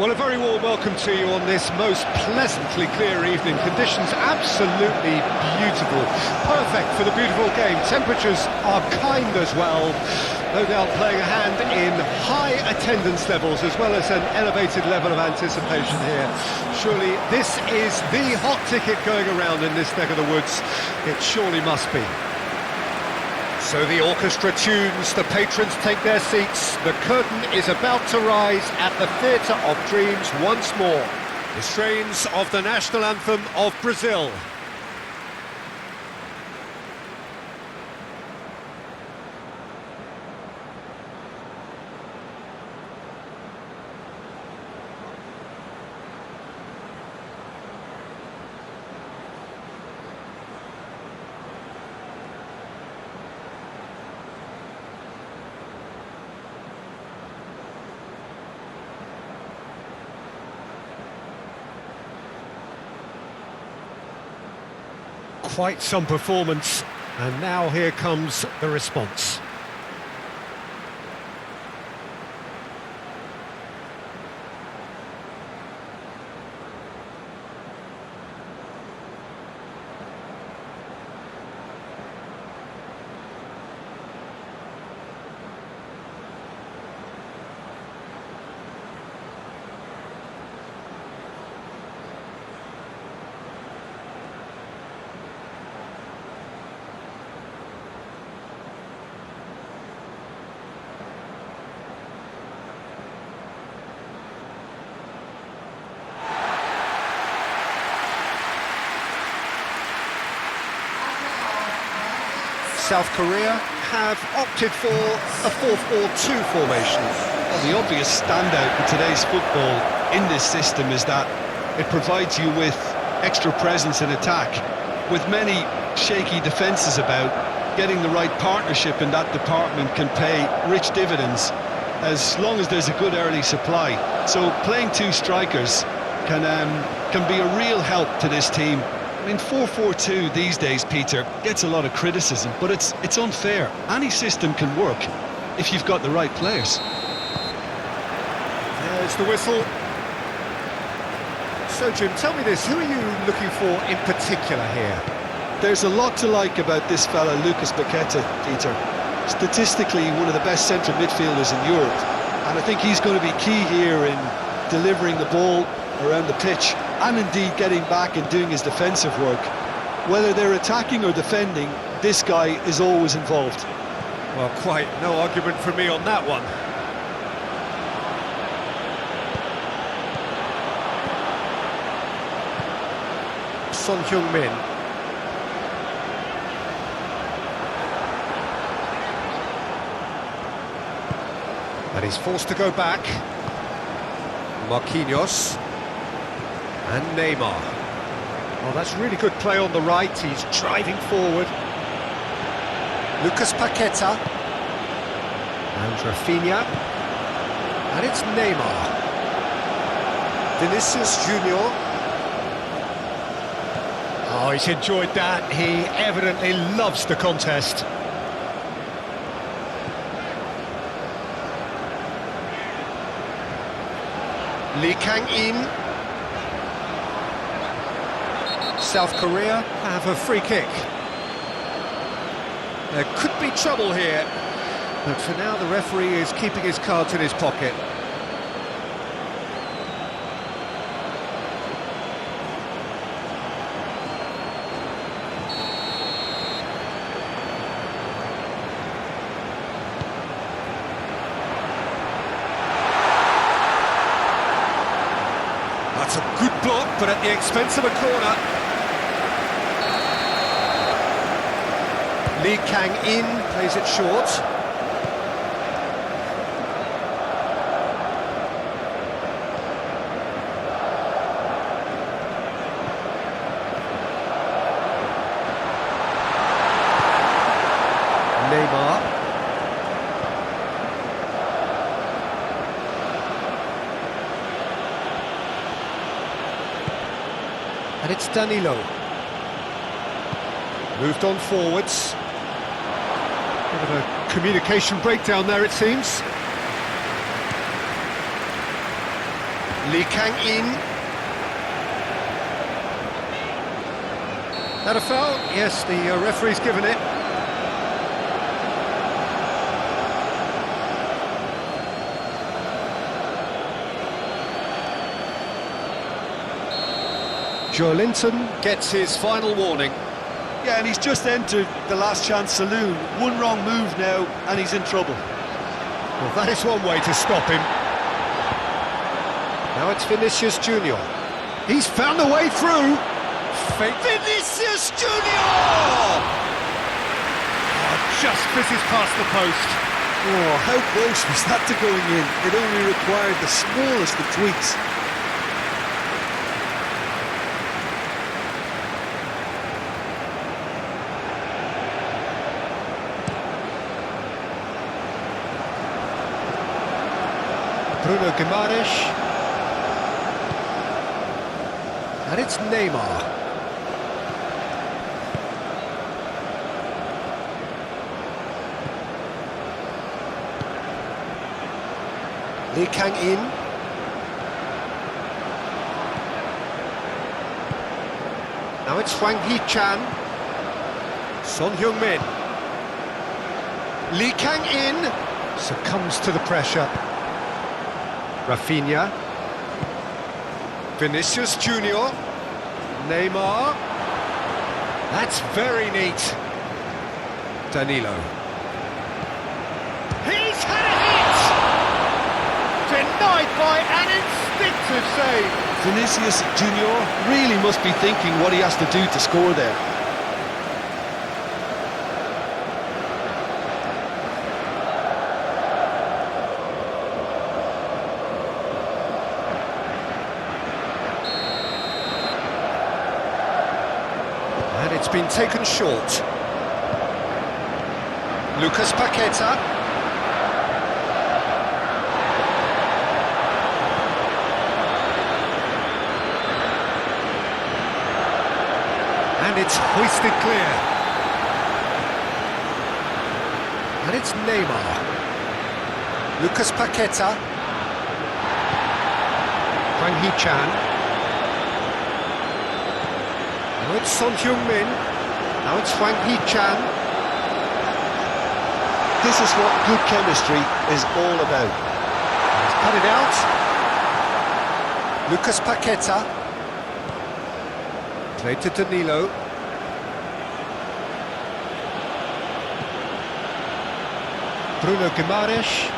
Well, a very warm welcome to you on this most pleasantly clear evening. Conditions absolutely beautiful. Perfect for the beautiful game. Temperatures are kind as well. No doubt playing a hand in high attendance levels as well as an elevated level of anticipation here. Surely this is the hot ticket going around in this neck of the woods. It surely must be. So the orchestra tunes, the patrons take their seats, the curtain is about to rise at the Theatre of Dreams once more. The strains of the national anthem of Brazil. Quite some performance, and now here comes the response. South Korea have opted for a 4-4-2 formation. Well, the obvious standout in today's football in this system is that it provides you with extra presence in attack. With many shaky defences about, getting the right partnership in that department can pay rich dividends as long as there's a good early supply. So playing two strikers can be a real help to this team. I mean, 4-4-2 these days, Peter, gets a lot of criticism, but it's unfair. Any system can work if you've got the right players. There's the whistle. So, Jim, tell me this, who are you looking for in particular here? There's a lot to like about this fella, Lucas Paqueta, Peter. Statistically, one of the best central midfielders in Europe, and I think he's going to be key here in delivering the ball around the pitch, and indeed getting back and doing his defensive work. Whether they're attacking or defending, this guy is always involved. Well, quite no argument from me on that one. Son Heung-min. And he's forced to go back. Marquinhos. And Neymar. Oh, that's really good play on the right. He's driving forward. Lucas Paqueta. And Rafinha. And it's Neymar. Vinicius Junior. Oh, he's enjoyed that. He evidently loves the contest. Lee Kang-in. South Korea have a free kick. There could be trouble here, but for now the referee is keeping his cards in his pocket. That's a good block, but at the expense of a corner. Lee Kang-in plays it short. Neymar. And it's Danilo. Moved on forwards. Bit of a communication breakdown there, it seems. Lee Kang-in. That a foul? Yes, the referee's given it. Joelinton gets his final warning. Yeah, and he's just entered the last chance saloon. One wrong move now, and he's in trouble. Well, that is one way to stop him. Now it's Vinicius Junior. He's found a way through. Vinicius Junior! Oh, just fizzes past the post. Oh, how close was that to going in? It only required the smallest of tweaks. Bruno Guimaraes. And it's Neymar. Lee Kang-in. Now it's Hwang Hee-chan. Son Heung-min. Lee Kang-in succumbs to the pressure. Rafinha. Vinicius Junior. Neymar. That's very neat. Danilo. He's had a hit! Denied by an instinctive save. Vinicius Junior really must be thinking what he has to do to score there. And it's been taken short. Lucas Paqueta. And it's hoisted clear. And it's Neymar. Lucas Paqueta. Hwang Hee-chan. Now it's Son Heung-min. Now it's Hwang Hee-chan. This is what good chemistry is all about. He's cut it out. Lucas Paqueta. Played to Danilo. Bruno Guimaraes.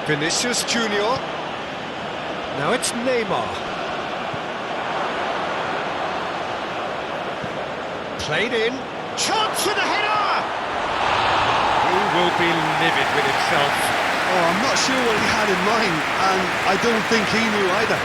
Vinicius Junior. Now it's Neymar. Played in. Chance with a header! He will be livid with himself. Oh, I'm not sure what he had in mind, and I don't think he knew either.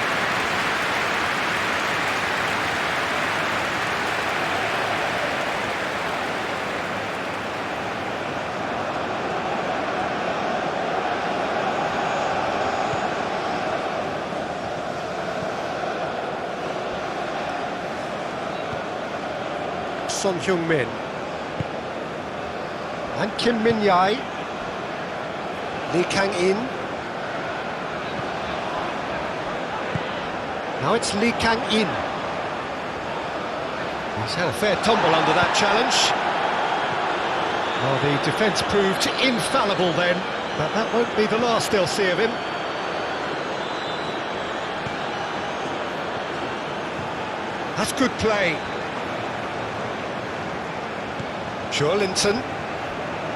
Son Heung-min. And Kim Min-jae. Lee Kang-in. Now it's Lee Kang-in. He's had a fair tumble under that challenge. Oh, the defence proved infallible then, but that won't be the last they'll see of him. That's good play. Joelinton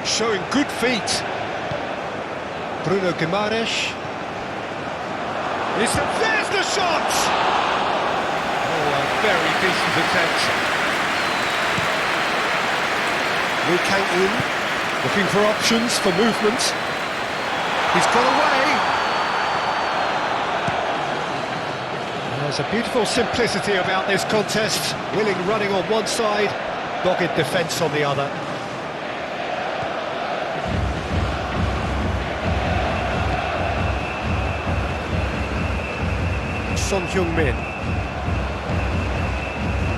showing good feet. Bruno Guimaraes. There's the shot! Oh, a very decent attempt. Lee Kang-in looking for options for movement. He's got away. There's a beautiful simplicity about this contest. Willing running on one side, dogged defence on the other. Son Heung-min.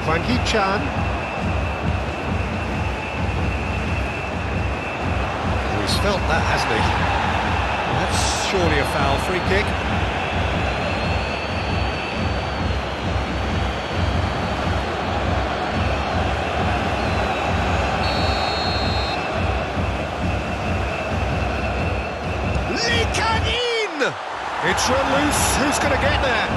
Hwang Hee-chan. He's felt that, hasn't he? Well, that's surely a foul. Free kick. It's run loose. Who's going to get there?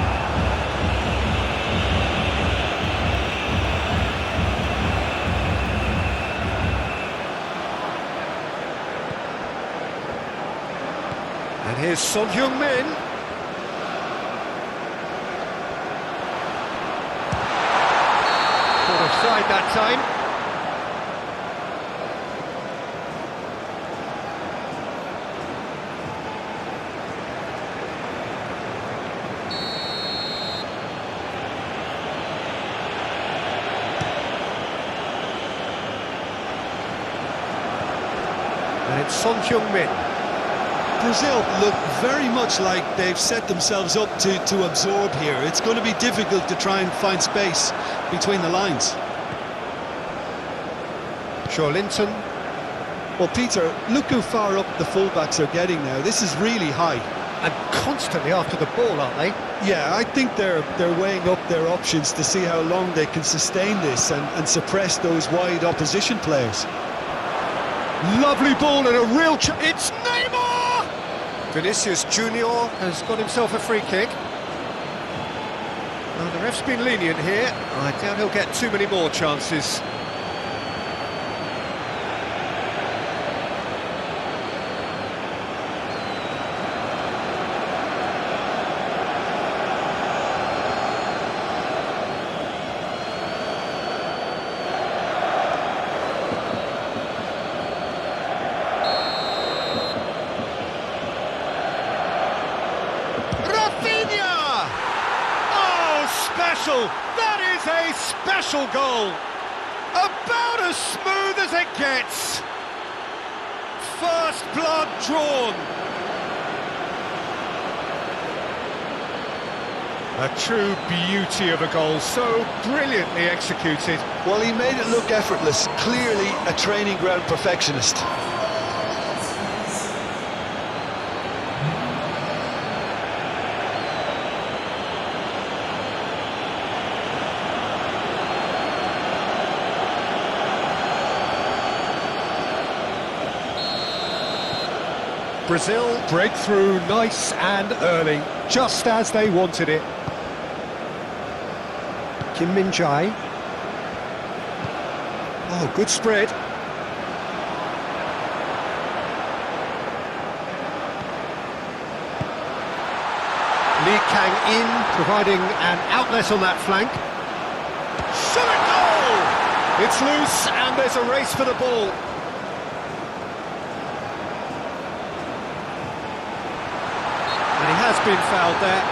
And here's Son-Heung-min. Caught offside that time. And it's Son-Heung-min. Brazil look very much like they've set themselves up to absorb here. It's going to be difficult to try and find space between the lines. Linton. Well, Peter, look how far up the fullbacks are getting now. This is really high. And constantly after the ball, aren't they? Yeah, I think they're weighing up their options to see how long they can sustain this and suppress those wide opposition players. Lovely ball and a real it's Neymar! Vinicius Junior has got himself a free kick. Well, the ref's been lenient here. I doubt he'll get too many more chances. That is a special goal. About as smooth as it gets. First blood drawn. A true beauty of a goal, so brilliantly executed. Well, he made it look effortless. Clearly a training ground perfectionist. Brazil break through nice and early, just as they wanted it. Kim Min-jae. Oh, good spread. Lee Kang-in providing an outlet on that flank. Shot a goal! It's loose and there's a race for the ball. He has been fouled there.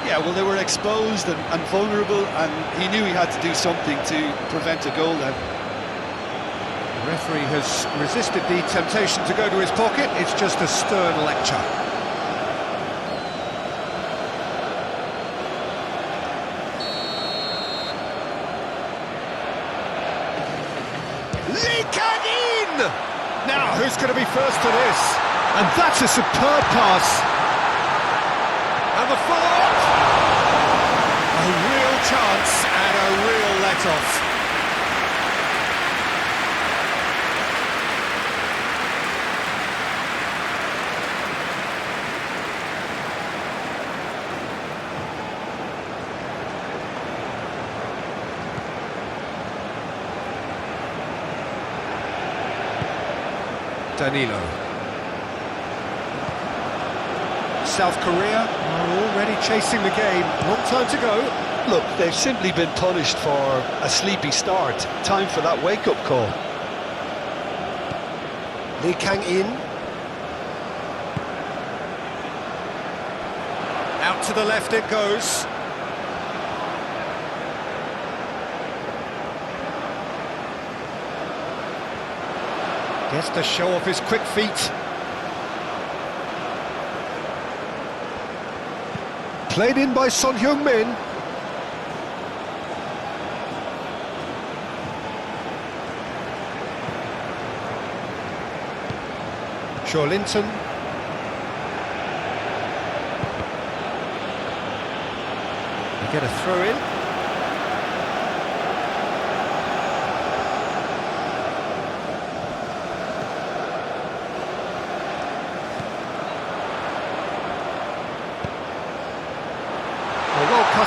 Yeah, well, they were exposed and vulnerable, and he knew he had to do something to prevent a goal then. The referee has resisted the temptation to go to his pocket. It's just a stern lecture. Lee Kang-in! Now, who's going to be first to this? And that's a superb pass. And the follow-up! A real chance and a real let-off. Danilo. South Korea are already chasing the game. Long time to go. Look, they've simply been punished for a sleepy start. Time for that wake-up call. Lee Kang-in. Out to the left it goes. Gets to show off his quick feet. Played in by Son-Heung-min. Linton. They get a throw in.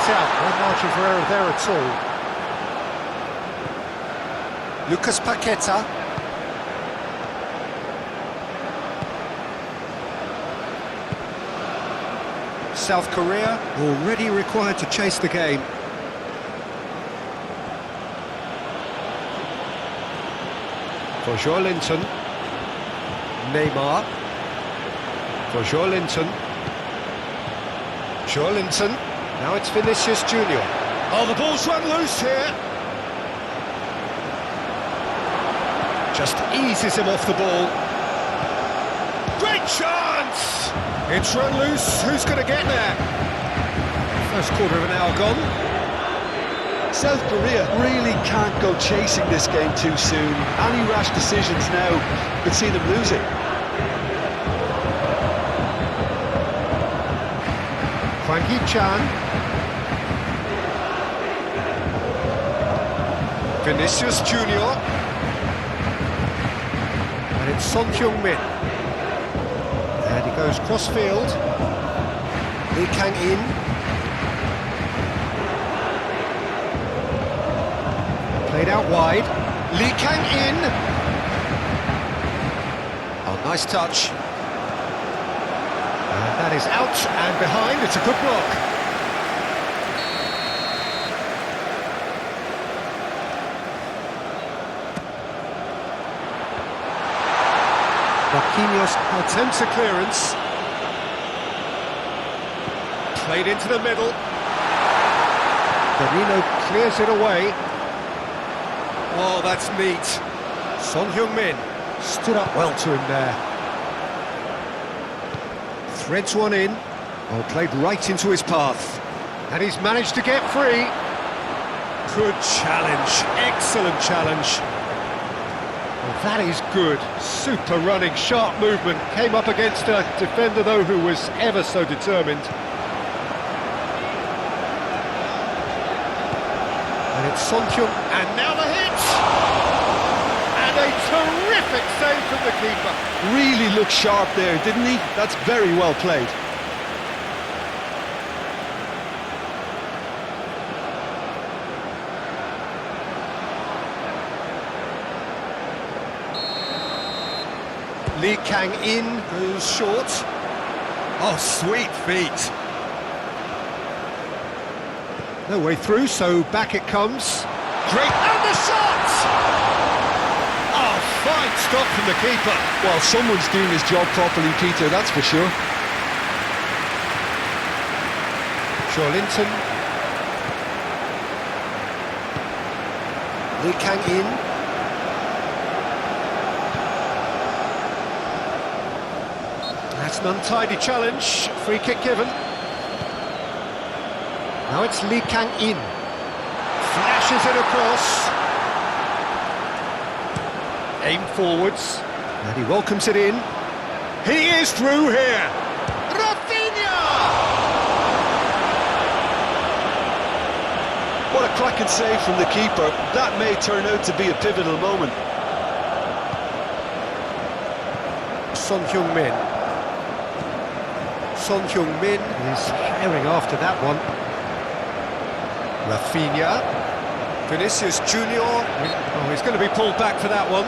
it out. No margin for error there at all. Lucas Paqueta. South Korea already required to chase the game. For Joelinton. Neymar. For Joelinton. Joelinton. Now it's Vinicius Junior. Oh, the ball's run loose here. Just eases him off the ball. Great chance! It's run loose. Who's going to get there? First quarter of an hour gone. South Korea really can't go chasing this game too soon. Any rash decisions now could see them lose it. Hwang Hee-chan. Vinicius Junior. And it's Son Heung-min. And he goes cross-field. Lee Kang-in. Played out wide. Lee Kang-in. Oh, nice touch. And that is out and behind. It's a good block. Marquinhos attempts a clearance. Played into the middle. Garino clears it away. Oh, that's neat. Son Heung-min stood up well to him there. Threads one in. Oh, played right into his path. And he's managed to get free. Good challenge. Excellent challenge. Well, that is good. Super running, sharp movement. Came up against a defender, though, who was ever so determined. And it's Son Heung, and now the hit! And a terrific save from the keeper. Really looked sharp there, didn't he? That's very well played. Lee Kang-in goes short. Oh, sweet feet. No way through, so back it comes. Great, and the shot! Oh, fine stop from the keeper. Well, someone's doing his job properly, Peter, that's for sure. Joelinton. Lee Kang-in. That's an untidy challenge. Free kick given. Now it's Lee Kang-in. Flashes it across. Aim forwards. And he welcomes it in. He is through here. Rafinha! What a cracking save from the keeper. That may turn out to be a pivotal moment. Son Heung-min. Son Heung-min is herring after that one. Rafinha. Vinicius Junior. Oh, he's going to be pulled back for that one.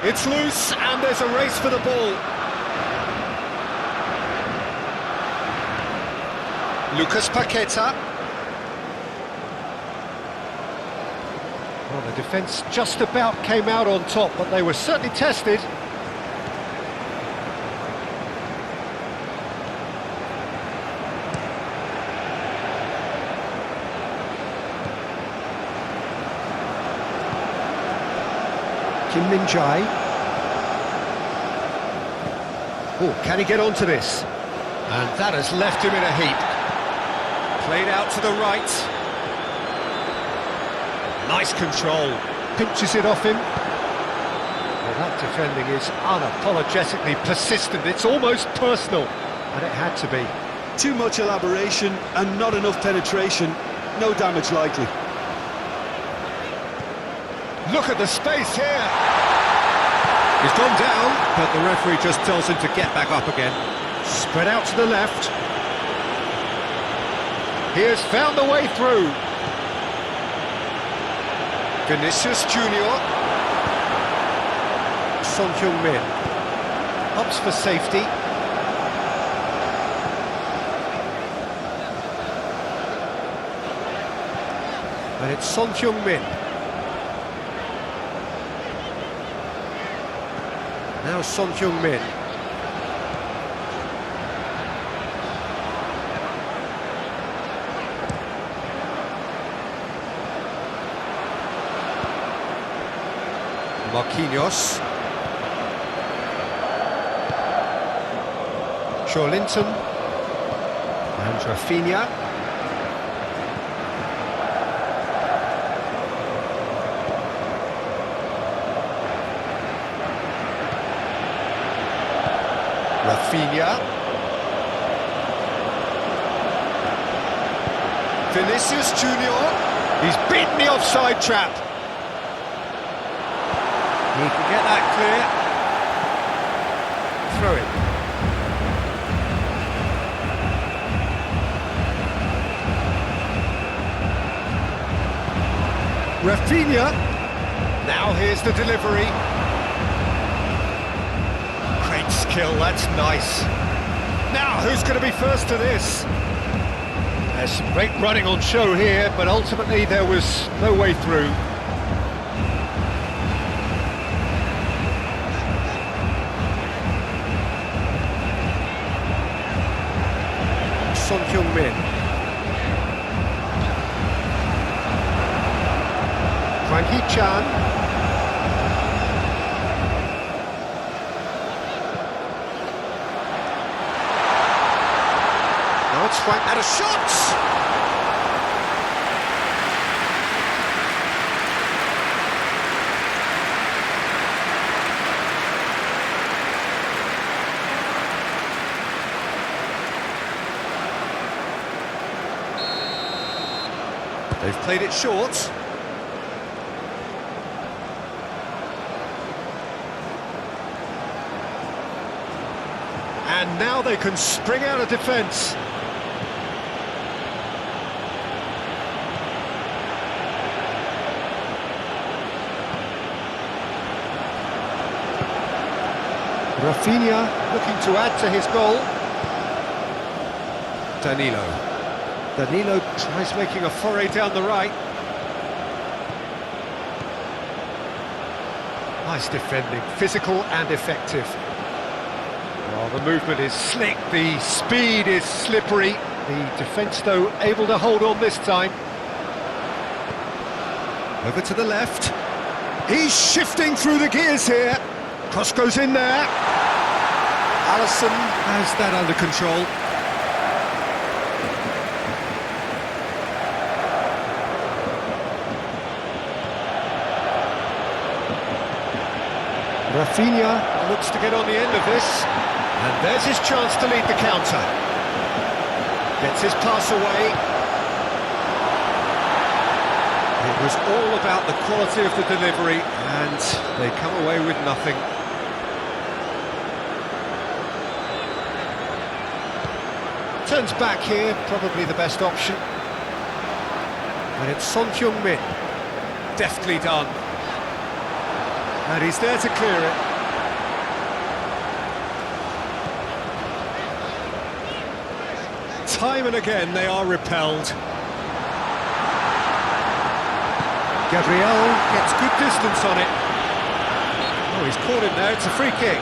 It's loose, and there's a race for the ball. Lucas Paqueta. Well, the defence just about came out on top, but they were certainly tested. Kim Min-jae. Oh, can he get onto this? And that has left him in a heap. Played out to the right. Nice control. Pinches it off him. That defending is unapologetically persistent. It's almost personal, and it had to be. Too much elaboration and not enough penetration. No damage likely. Look at the space here. He's gone down, but the referee just tells him to get back up again. Spread out to the left. He has found a way through. Vinicius Junior. Son Heung-min. Opts for safety. And it's Son Heung-min. Now Son Heung-min. Marquinhos. Linton. And Rafinha. Vinicius Junior. He's beaten the offside trap. He can get that clear. Throw it. Rafinha. Now here's the delivery. Great skill, that's nice. Now who's going to be first to this? There's some great running on show here, but ultimately there was no way through. Son Heung-min. Hwang Hee-chan. Now it's Hwang at a shot! They've played it short. And now they can spring out of defence. Rafinha looking to add to his goal. Danilo tries making a foray down the right. Nice defending, physical and effective. Well, the movement is slick, the speed is slippery. The defence, though, able to hold on this time. Over to the left. He's shifting through the gears here. Cross goes in there. Alisson has that under control. Rafinha looks to get on the end of this, and there's his chance to lead the counter. Gets his pass away. It was all about the quality of the delivery, and they come away with nothing. Turns back here, probably the best option. And it's Son Heung-min. Deftly done. And he's there to clear it. Time and again they are repelled. Gabriel gets good distance on it. Oh, he's caught him there, it's a free kick.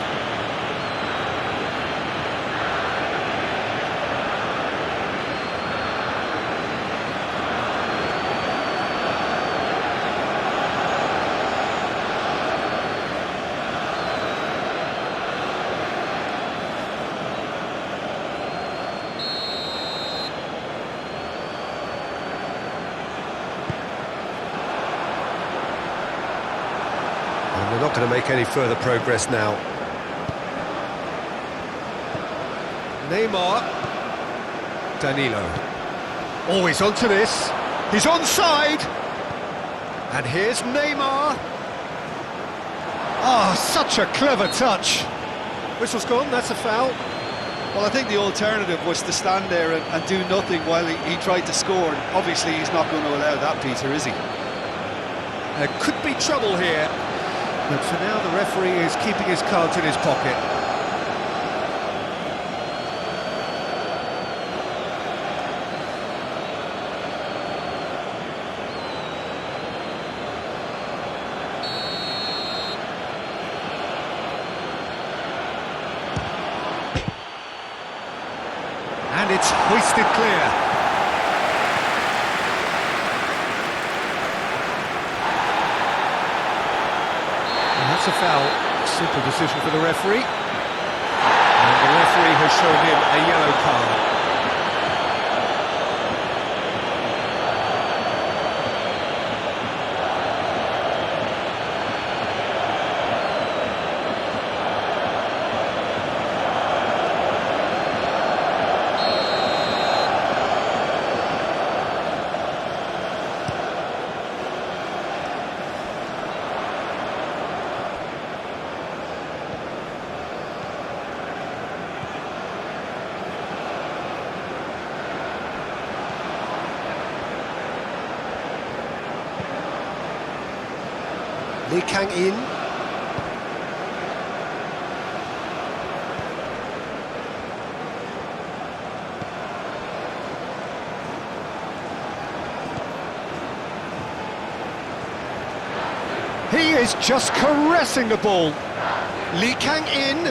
They're not going to make any further progress now. Neymar. Danilo. Oh, he's onto this. He's onside. And here's Neymar. Ah, such a clever touch. Whistle's gone, that's a foul. Well, I think the alternative was to stand there and do nothing while he tried to score. And obviously, he's not going to allow that, Peter, is he? There could be trouble here. But for now, the referee is keeping his cards in his pocket. And it's hoisted clear. And that's a foul. Simple decision for the referee. And the referee has shown him a yellow card. Lee Kang-in. He is just caressing the ball. Lee Kang-in.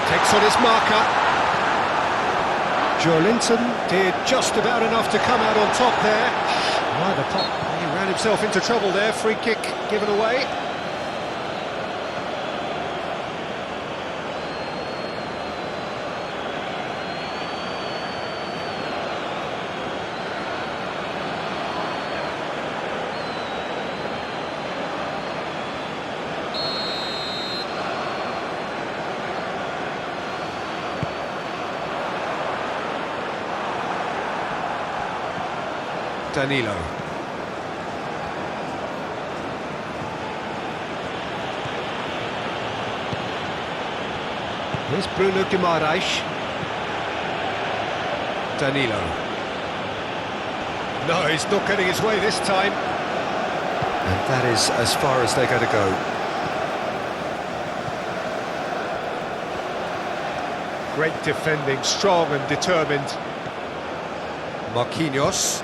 Takes on his marker. Joelinton did just about enough to come out on top there. Why the pop? He ran himself into trouble there. Free kick given away. Danilo. Here's Bruno Guimaraes. Danilo. No, he's not getting his way this time. And that is as far as they're going to go. Great defending, strong and determined. Marquinhos.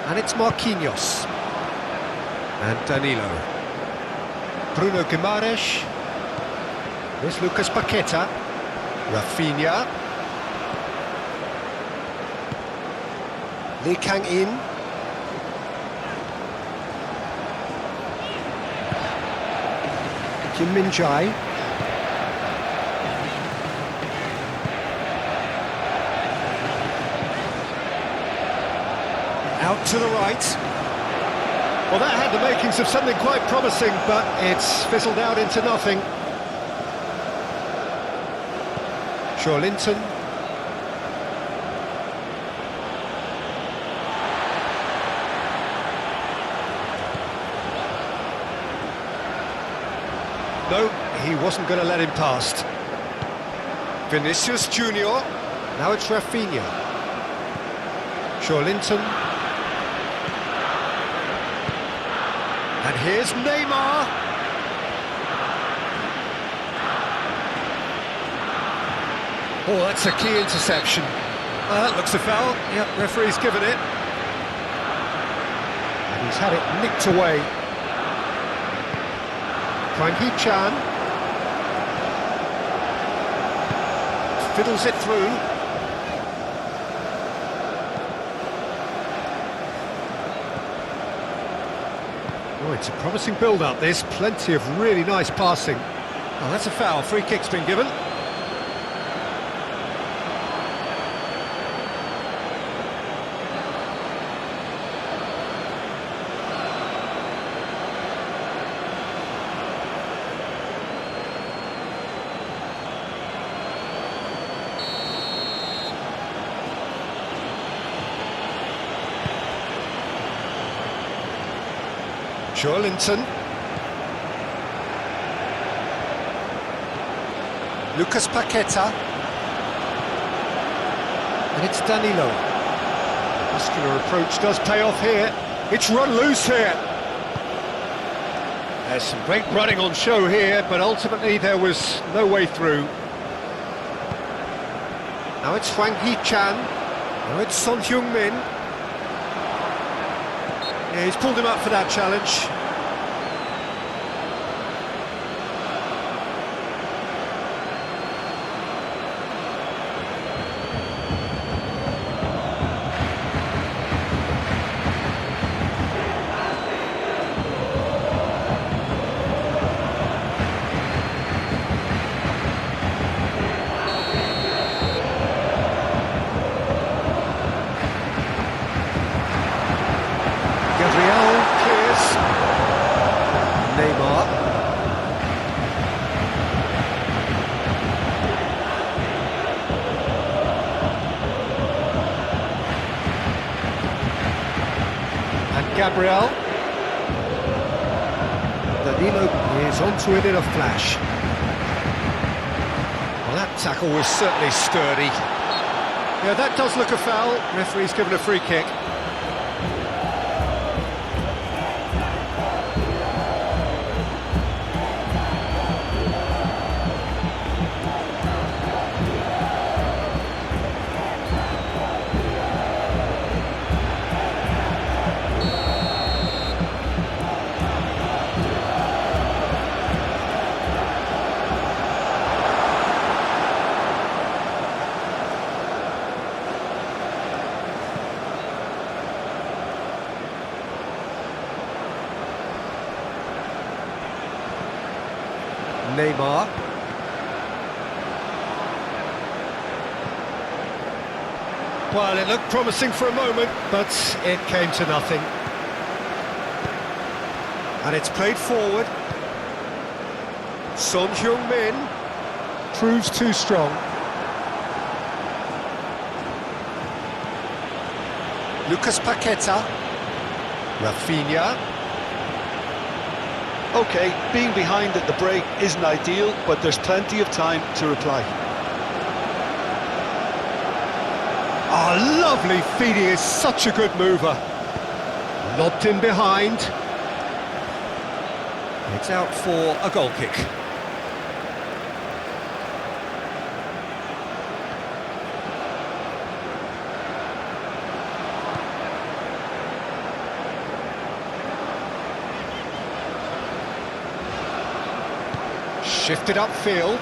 And it's Marquinhos. And Danilo. Bruno Guimaraes. There's Lucas Paqueta. Rafinha. Lee Kang-in. Kim Min-jae. Out to the right. Well, that had the makings of something quite promising, but it's fizzled out into nothing. Joelinton. No, he wasn't going to let him past. Vinicius Junior. Now it's Rafinha. Joelinton. And here's Neymar. Oh, that's a key interception. That looks a foul. Yep, referee's given it. And he's had it nicked away. Kwang Hee-chan. Fiddles it through. Oh, it's a promising build-up, this. Plenty of really nice passing. Oh, that's a foul. Free kick's been given. Joelinton. Lucas Paqueta. And it's Danilo. Muscular approach does pay off here. It's run loose here. There's some great running on show here, but ultimately there was no way through. Now it's Hwang Hee-chan. Now it's Son Heung-min. Yeah, he's pulled him up for that challenge. Gabriel. Danilo is onto it in a flash. Well, that tackle was certainly sturdy. Yeah, that does look a foul. Referee's given a free kick. Neymar. Well, it looked promising for a moment, but it came to nothing. And it's played forward. Son Heung-min proves too strong. Lucas Paqueta. Rafinha. OK, being behind at the break isn't ideal, but there's plenty of time to reply. Oh, lovely feed, he is such a good mover. Lobbed in behind. It's out for a goal kick. Shifted upfield.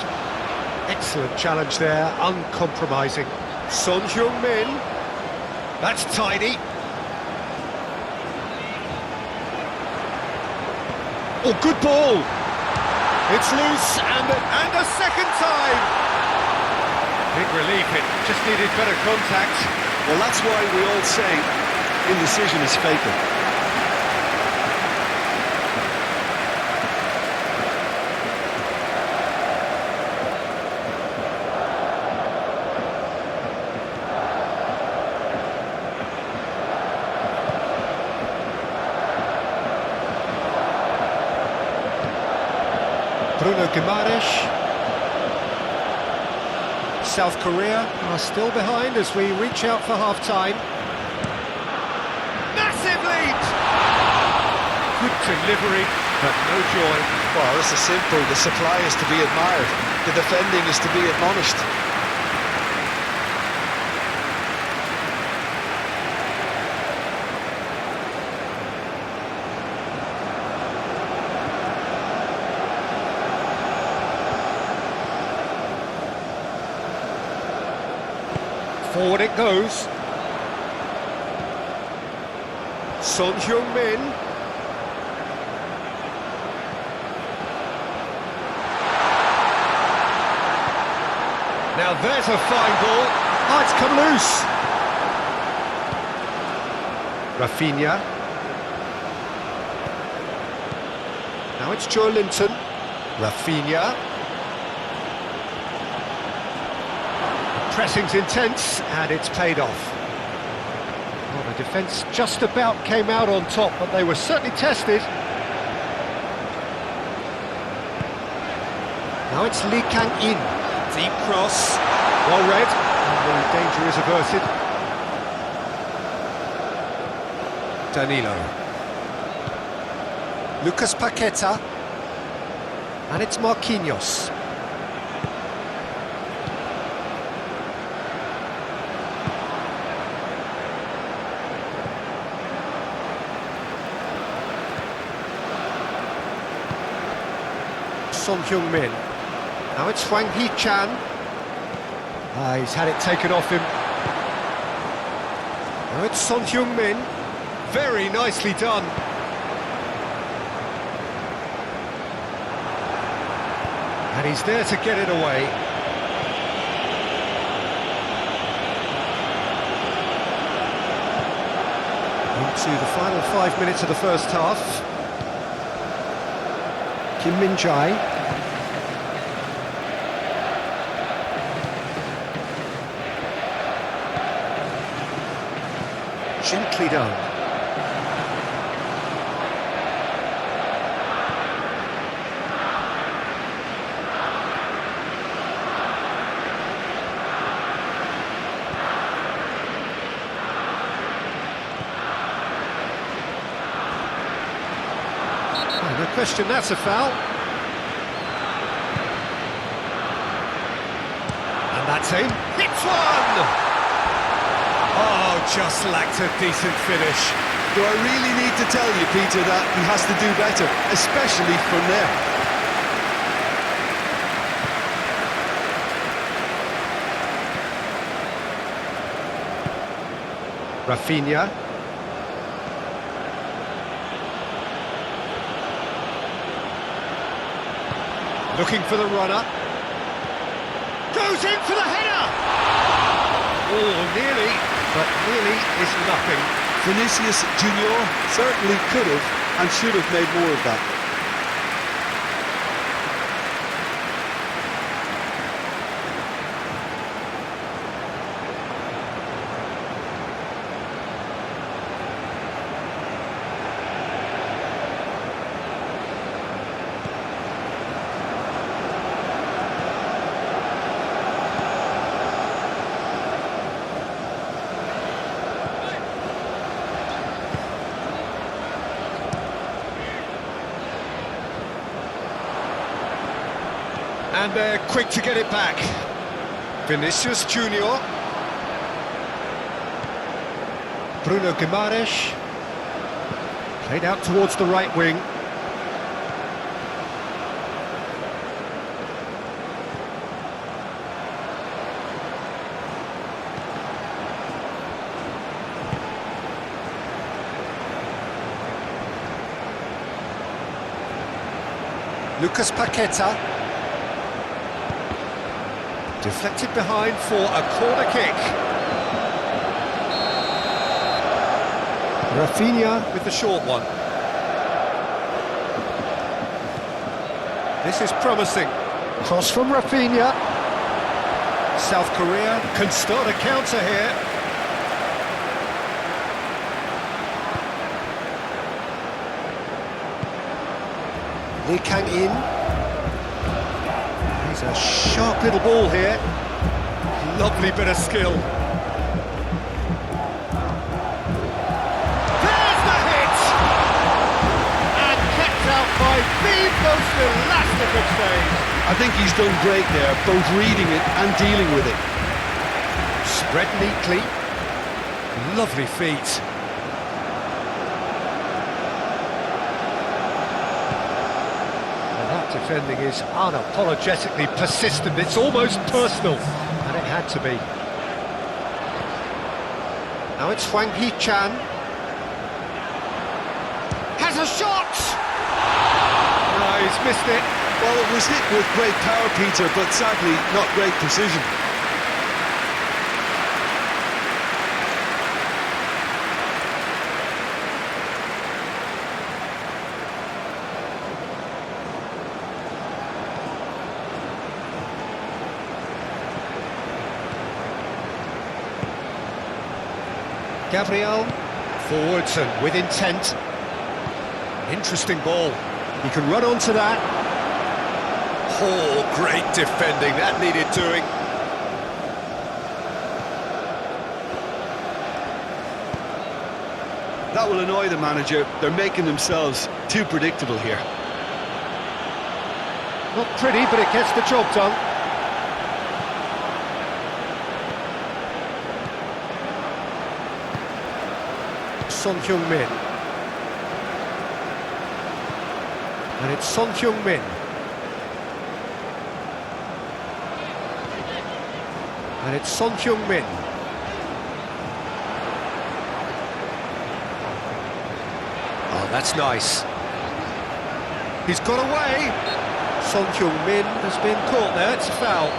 Excellent challenge there, uncompromising. Son Heung-min. That's tidy. Oh, good ball. It's loose, and a second time. Big relief, it just needed better contact. Well, that's why we all say indecision is fatal. Bruno Guimaraes. South Korea are still behind as we reach out for half-time. Massive lead! Good delivery, but no joy. Well, this is simple. The supply is to be admired. The defending is to be admonished. Forward it goes. Son Heung-min. Now there's a fine ball. Oh, it's come loose. Rafinha. Now it's Joelinton. Rafinha. Pressing's intense, and it's paid off. Well, the defence just about came out on top, but they were certainly tested. Now it's Lee Kang-in. Deep cross. Well read. And the danger is averted. Danilo. Lucas Paqueta. And it's Marquinhos. Son Heung-min. Now it's Hwang Hee-chan. He's had it taken off him. Now it's Son Heung-min. Very nicely done. And he's there to get it away. Into the final 5 minutes of the first half. Kim Min-jae. Gently done. No question, that's a foul. And that's him. Hits one! Oh, just lacked a decent finish. Do I really need to tell you, Peter, that he has to do better, especially from there? Rafinha. Looking for the runner. Goes in for the header! Oh, nearly, but nearly is nothing. Vinicius Junior certainly could have and should have made more of that. And they're quick to get it back. Vinicius Junior. Bruno Guimaraes. Played out towards the right wing. Lucas Paqueta. Deflected behind for a corner kick. Rafinha with the short one. This is promising. Cross from Rafinha. South Korea can start a counter here. Lee Kang-in. He's a sharp little ball here. Lovely bit of skill. There's the hit! And kept out by the most elastic of saves. I think he's done great there, both reading it and dealing with it. Spread neatly. Lovely feet. Defending is unapologetically persistent. It's almost personal, and it had to be. Now it's Hwang Hee-chan. Has a shot! No, he's missed it. Well, it was hit with great power, Peter, but sadly not great precision. Gabriel, forwards and with intent. Interesting ball. He can run onto that. Oh, great defending, that needed doing. That will annoy the manager. They're making themselves too predictable here. Not pretty, but it gets the job done. Son Heung-min. And it's Son Heung-min. And it's Son Heung-min. Oh, that's nice. He's got away. Son Heung-min has been caught there, it's a foul.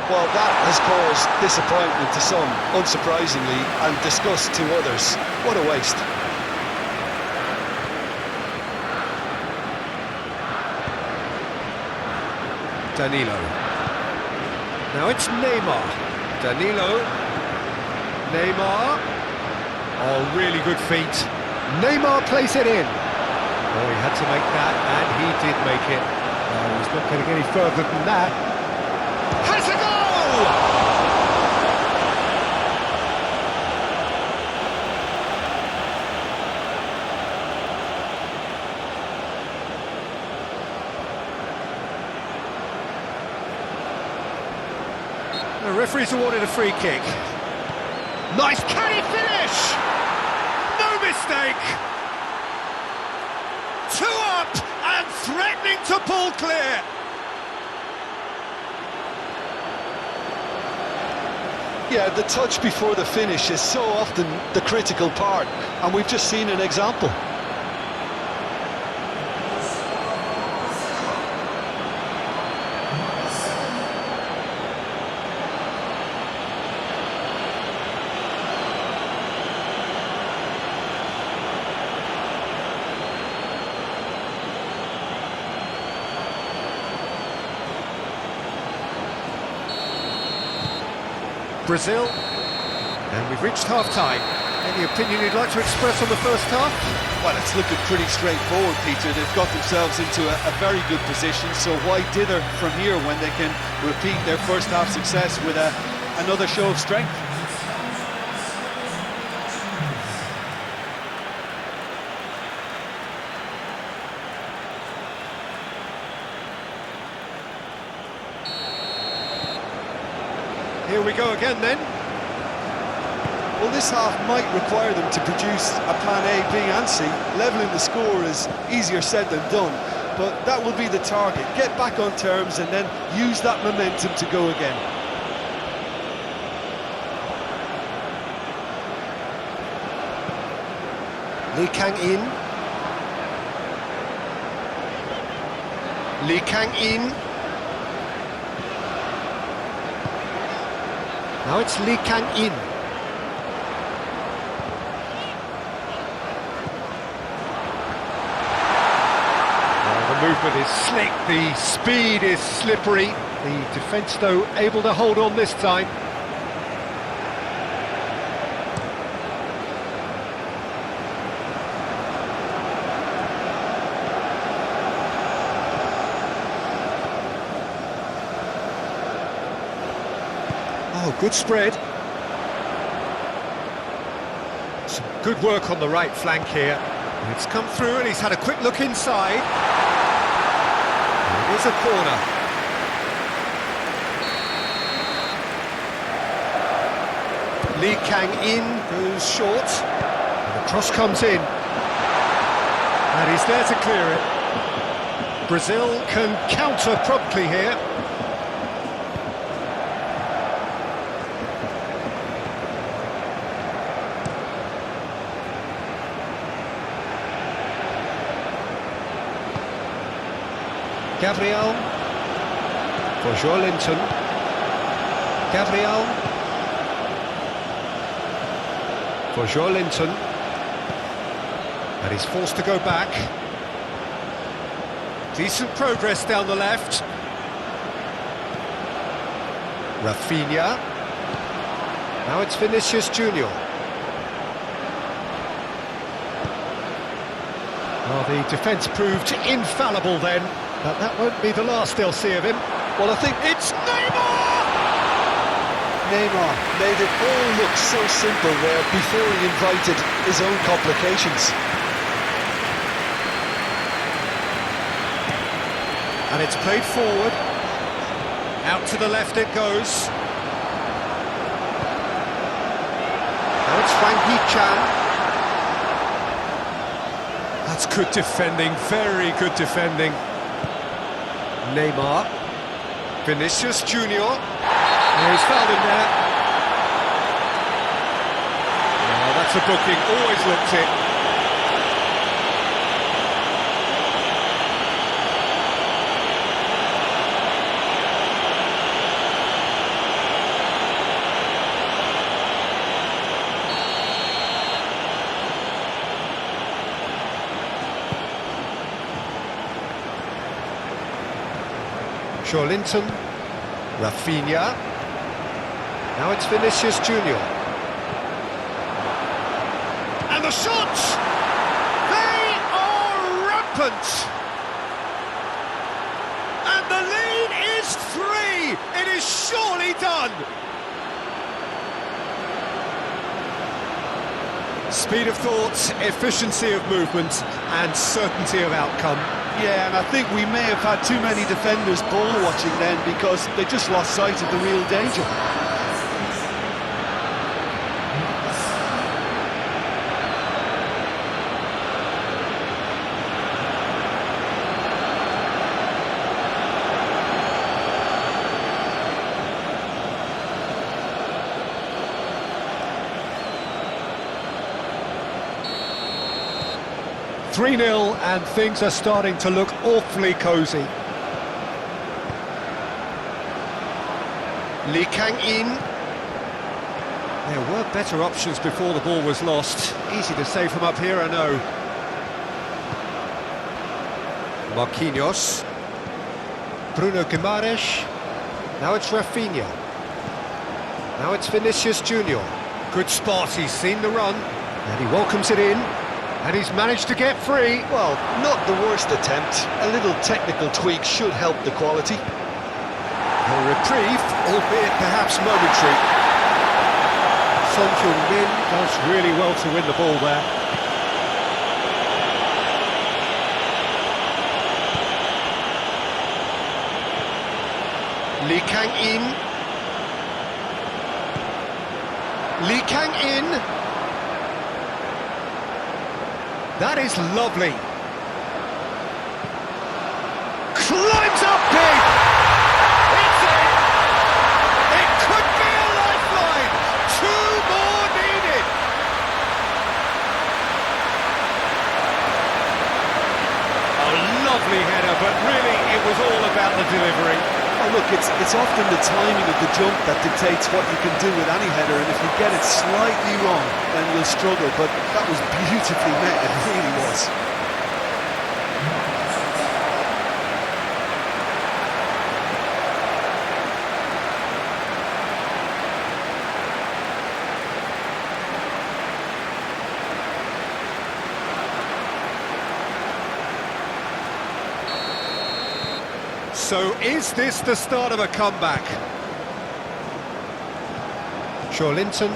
Well, that has caused disappointment to some, unsurprisingly, and disgust to others. What a waste. Danilo. Now it's Neymar. Danilo. Neymar. Oh, really good feet. Neymar plays it in. Oh, he had to make that, and he did make it. Oh, he's not getting any further than that. Has a goal! The referee's awarded a free kick. Nice, can he finish? No mistake! 2 up and threatening to pull clear. Yeah, the touch before the finish is so often the critical part, and we've just seen an example. Brazil, and we've reached half-time. Any opinion you'd like to express on the first half? Well, it's looking pretty straightforward, Peter. They've got themselves into a very good position, so why dither from here when they can repeat their first half success with another show of strength? Here we go again then. Well, this half might require them to produce a plan A, B and C. Levelling the score is easier said than done, but that will be the target. Get back on terms and then use that momentum to go again. Lee Kang-in. Lee Kang-in. Now it's Lee Kang-in. The movement is slick, the speed is slippery. The defence, though, able to hold on this time. Oh, good spread. Some good work on the right flank here. It's come through and he's had a quick look inside. It is a corner. Lee Kang-in goes short. And the cross comes in. And he's there to clear it. Brazil can counter promptly here. Gabriel for Joelinton. Gabriel for Joelinton. And he's forced to go back. Decent progress down the left. Rafinha. Now it's Vinicius Junior. Well, the defence proved infallible then, but that won't be the last they'll see of him. Well, I think It's Neymar! Neymar made it all look so simple there before he invited his own complications. And it's played forward. Out to the left it goes. Now it's Frank Chan. That's good defending, very good defending. Neymar. Vinicius Junior. Oh, he's fouled him there. Oh, that's a booking, always looked it. Joelinton, Rafinha, now it's Vinicius Junior. And the shots! They are rampant! And the lead is 3! It is surely done! Speed of thought, efficiency of movement, and certainty of outcome. Yeah, and I think we may have had too many defenders ball watching then because they just lost sight of the real danger. (3-0) and things are starting to look awfully cosy. Lee Kang-in. There were better options before the ball was lost. Easy to save from up here, I know. Marquinhos. Bruno Guimaraes. Now it's Rafinha. Now it's Vinicius Junior. Good spot, he's seen the run. And he welcomes it in. And he's managed to get free. Well, not the worst attempt. A little technical tweak should help the quality. A reprieve, albeit perhaps momentary. Son Heung-min does really well to win the ball there. Lee Kang-in. Lee Kang-in. That is lovely. Climbs up big. It's in. It could be a lifeline. 2 more needed. A lovely header, but really it was all about the delivery. Oh, look, it's often the timing of the jump that dictates what you can do with any header, and if you get it slightly wrong, then you'll struggle, but that was beautifully met, it really was. So is this the start of a comeback? Joelinton.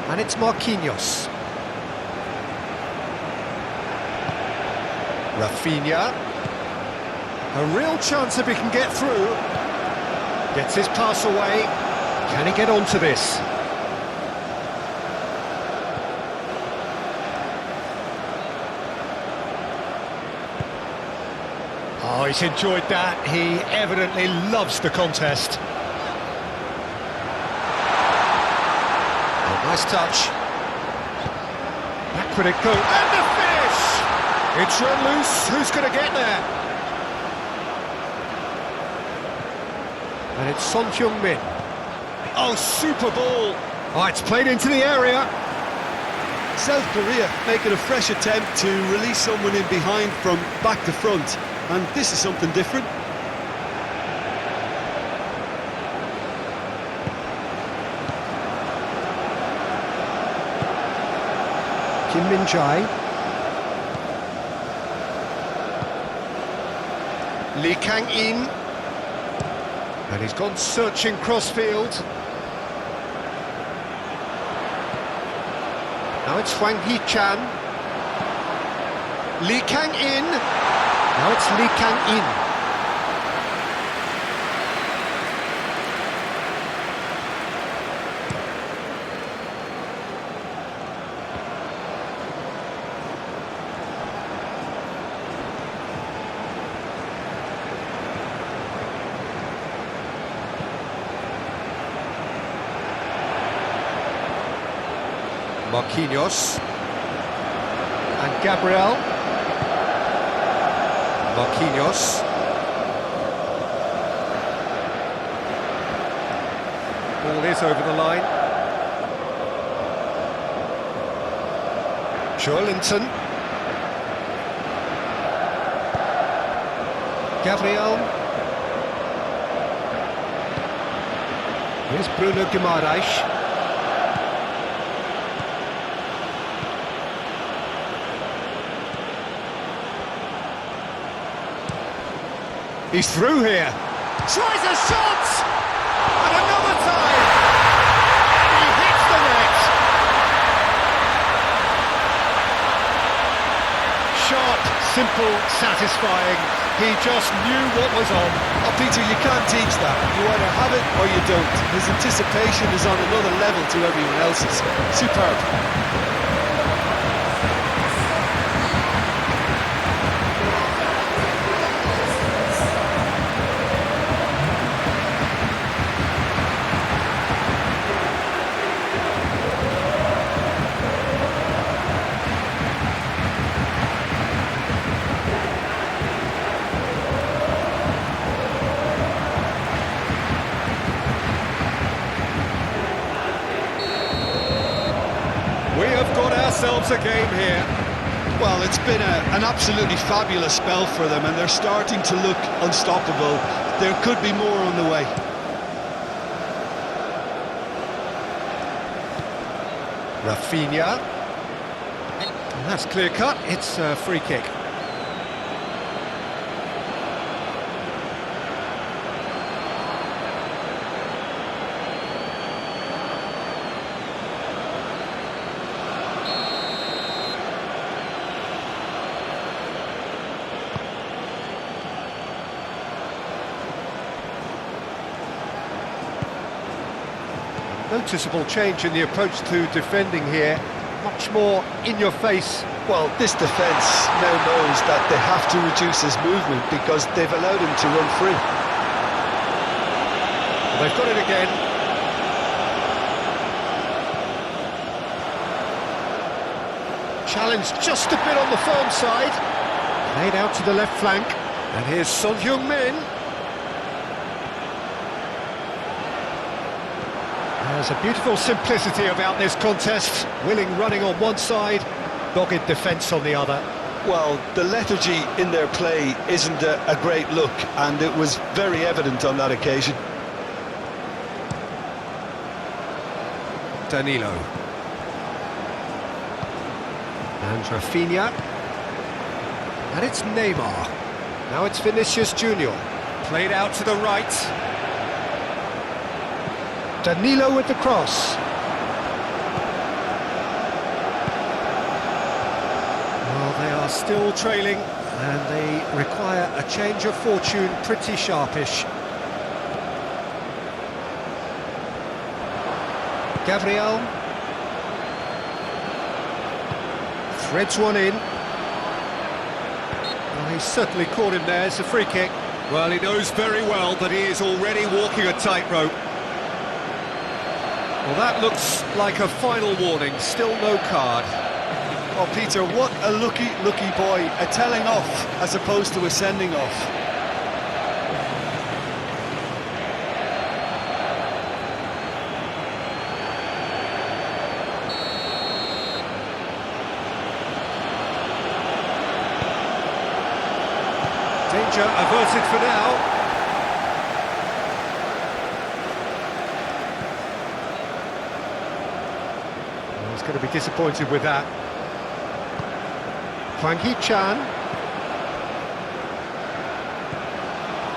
And it's Marquinhos. Rafinha. A real chance if he can get through. Gets his pass away. Can he get onto this? Oh, he's enjoyed that. He evidently loves the contest. Oh, nice touch. Back with it goes. And the finish! It's run loose. Who's going to get there? And it's Son Heung-min. Oh, super ball. Oh, it's played into the area. South Korea making a fresh attempt to release someone in behind from back to front, and this is something different. Kim Min-jae. Lee Kang-in. And he's gone searching crossfield. Now it's Hwang Hee-chan. Lee Kang-in. Now it's Lee Kang-in. Marquinhos and Gabriel. Marquinhos. Ball is over the line. Joelinton. Gabriel. Here's Bruno Guimaraes. He's through here. Tries a shot! And another time! He hits the net! Sharp, simple, satisfying. He just knew what was on. Oh, Peter, you can't teach that. You either have it or you don't. His anticipation is on another level to everyone else's. Superb. Ourselves a game here. Well, it's been an absolutely fabulous spell for them, and they're starting to look unstoppable. There could be more on the way. Rafinha. And that's clear cut. It's a free kick. Noticeable change in the approach to defending here. Much more in your face. Well, this defence now knows that they have to reduce his movement because they've allowed him to run free. Well, they've got it again. Challenge just a bit on the firm side. Played out to the left flank. And here's Son Heung-min. There's a beautiful simplicity about this contest. Willing running on one side, dogged defence on the other. Well, the lethargy in their play isn't a great look, and it was very evident on that occasion. Danilo. And Rafinha. And it's Neymar. Now it's Vinicius Junior. Played out to the right. Danilo with the cross. Well, they are still trailing, and they require a change of fortune pretty sharpish. Gabriel. Threads one in. Well, he's certainly caught him there. It's a free kick. Well, he knows very well that he is already walking a tightrope. Well, that looks like a final warning, still no card. Oh, Peter, what a lucky boy. A telling off as opposed to a sending off. Danger averted for now. Well, he's going to be disappointed with that. Hwang Hee-chan.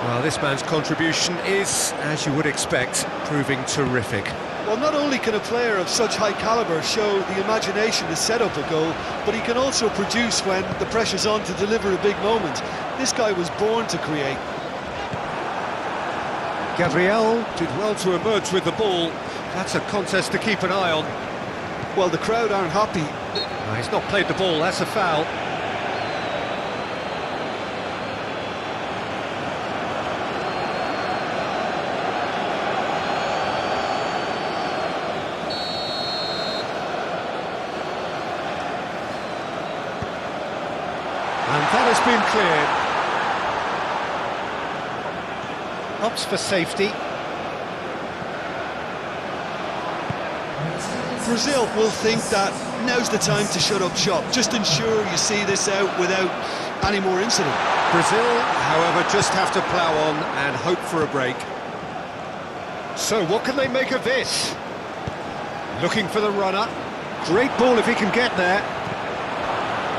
Well, this man's contribution is, as you would expect, proving terrific. Well, not only can a player of such high calibre show the imagination to set up a goal, but he can also produce when the pressure's on to deliver a big moment. This guy was born to create. Gabriel did well to emerge with the ball. That's a contest to keep an eye on. Well, the crowd aren't happy. No, he's not played the ball, that's a foul. And that has been cleared. Opts for safety. Brazil will think that now's the time to shut up shop. Just ensure you see this out without any more incident. Brazil, however, just have to plough on and hope for a break. So what can they make of this? Looking for the runner. Great ball if he can get there.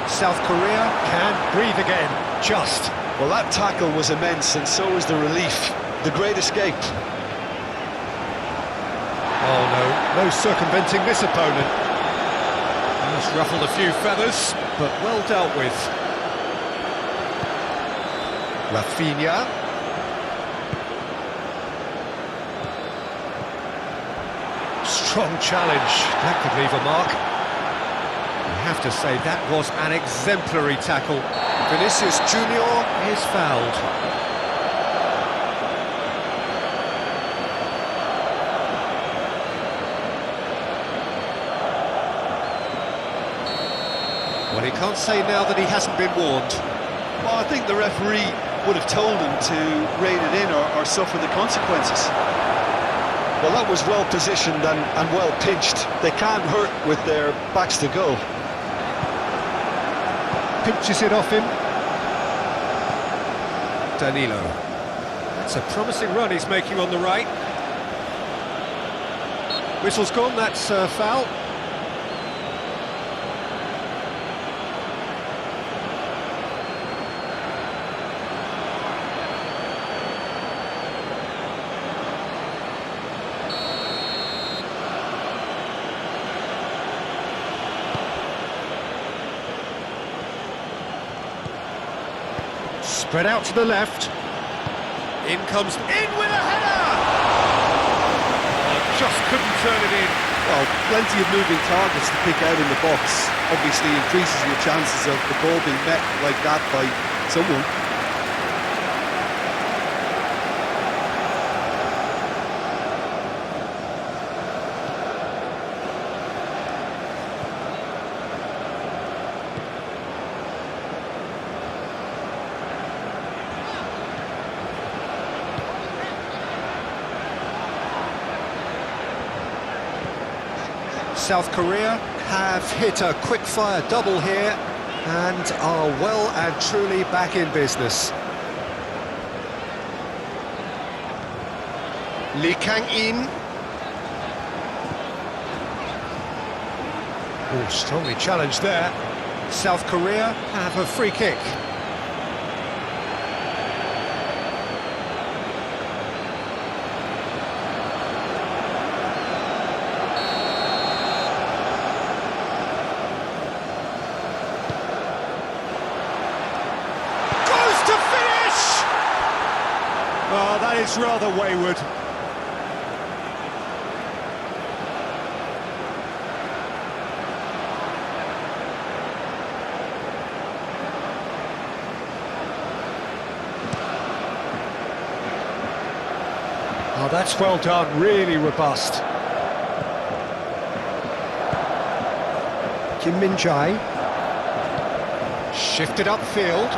South Korea can breathe again, just. Well, that tackle was immense, and so was the relief. The great escape. Oh no, no circumventing this opponent. Just ruffled a few feathers, but well dealt with. Rafinha. Strong challenge, that could leave a mark. I have to say, that was an exemplary tackle. Vinicius Junior is fouled. Well, he can't say now that he hasn't been warned. Well, I think the referee would have told him to rein it in or suffer the consequences. Well, that was well positioned and well pitched. They can't hurt with their backs to goal. Pinches it off him. Danilo. That's a promising run he's making on the right. Whistle's gone, that's a foul. Spread out to the left. In comes... in with a header! Oh, just couldn't turn it in. Well, plenty of moving targets to pick out in the box. Obviously increases your chances of the ball being met like that by someone. South Korea have hit a quick-fire double here and are well and truly back in business. Lee Kang-in. Oh, strongly challenged there. South Korea have a free kick. Oh, that is rather wayward. Oh, that's well done, really robust. Kim Min-jae. Shifted upfield.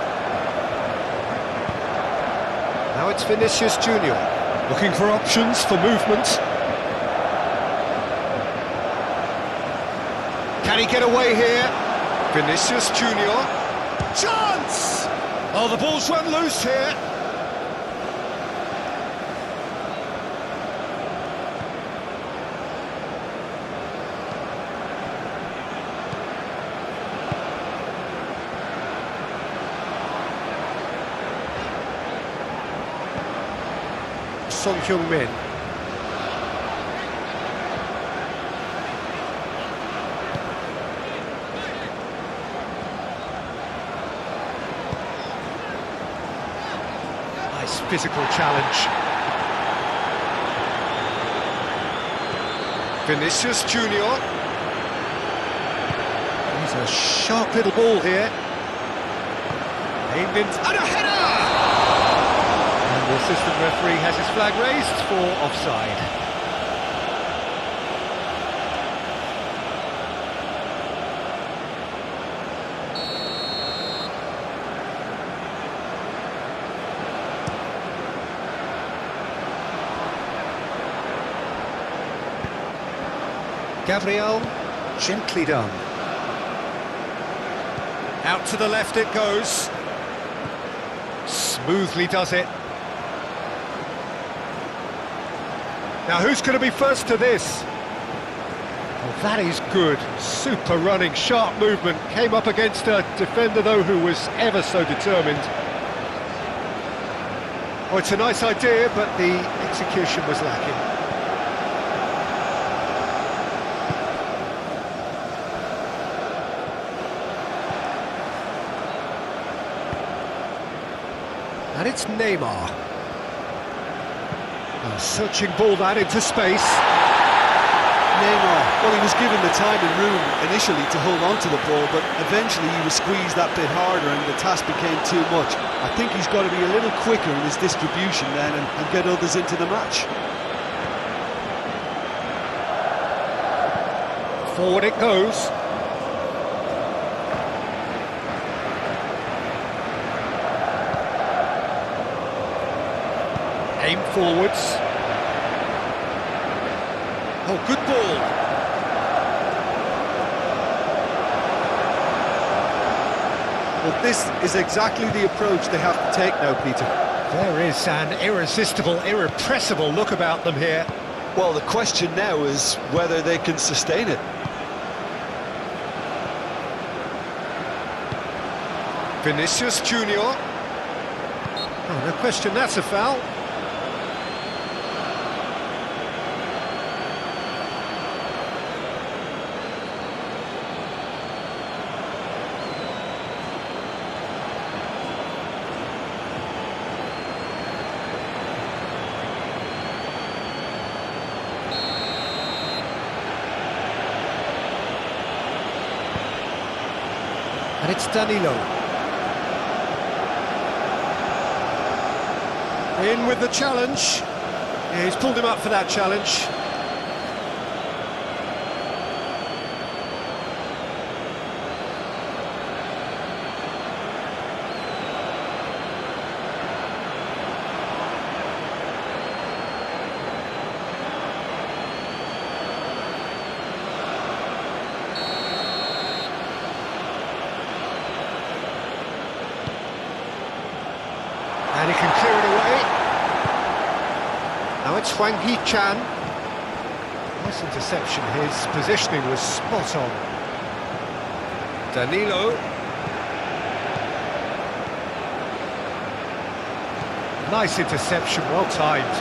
Now it's Vinicius Junior, looking for options for movement. Can he get away here? Vinicius Junior. Chance! Oh, the ball's run loose here. Sonheung-min. Nice physical challenge. Vinicius Junior. He's a sharp little ball here. Aimed in, and a header! And the assistant referee has his flag raised for offside. Gabriel, gently done. Out to the left it goes. Smoothly does it. Now who's going to be first to this? Well, that is good. Super running, sharp movement. Came up against a defender though who was ever so determined. Oh, it's a nice idea, but the execution was lacking. And it's Neymar. A searching ball that into space. Neymar, well, he was given the time and room initially to hold on to the ball, but eventually he was squeezed that bit harder and the task became too much. I think he's got to be a little quicker in his distribution then and get others into the match. Forward it goes. Aim forwards. Oh, good ball. Well, this is exactly the approach they have to take now, Peter. There is an irresistible, irrepressible look about them here. Well, the question now is whether they can sustain it. Vinicius Junior. Oh, no question, that's a foul. And it's Danilo. In with the challenge. Yeah, he's pulled him up for that challenge. And he can clear it away. Now it's Hwang Hee-chan. Nice interception, his positioning was spot on. Danilo. Nice interception, well timed.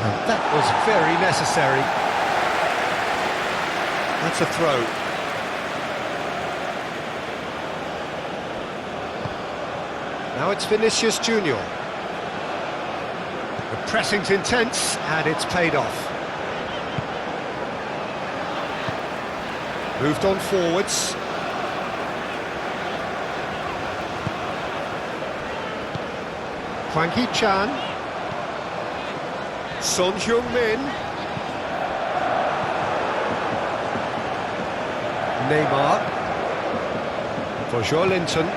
And that was very necessary. That's a throw. Now it's Vinicius Junior. The pressing's intense, and it's paid off. Moved on forwards. Hwang Hee-chan. Sonheung-min. Neymar. For Joelinton.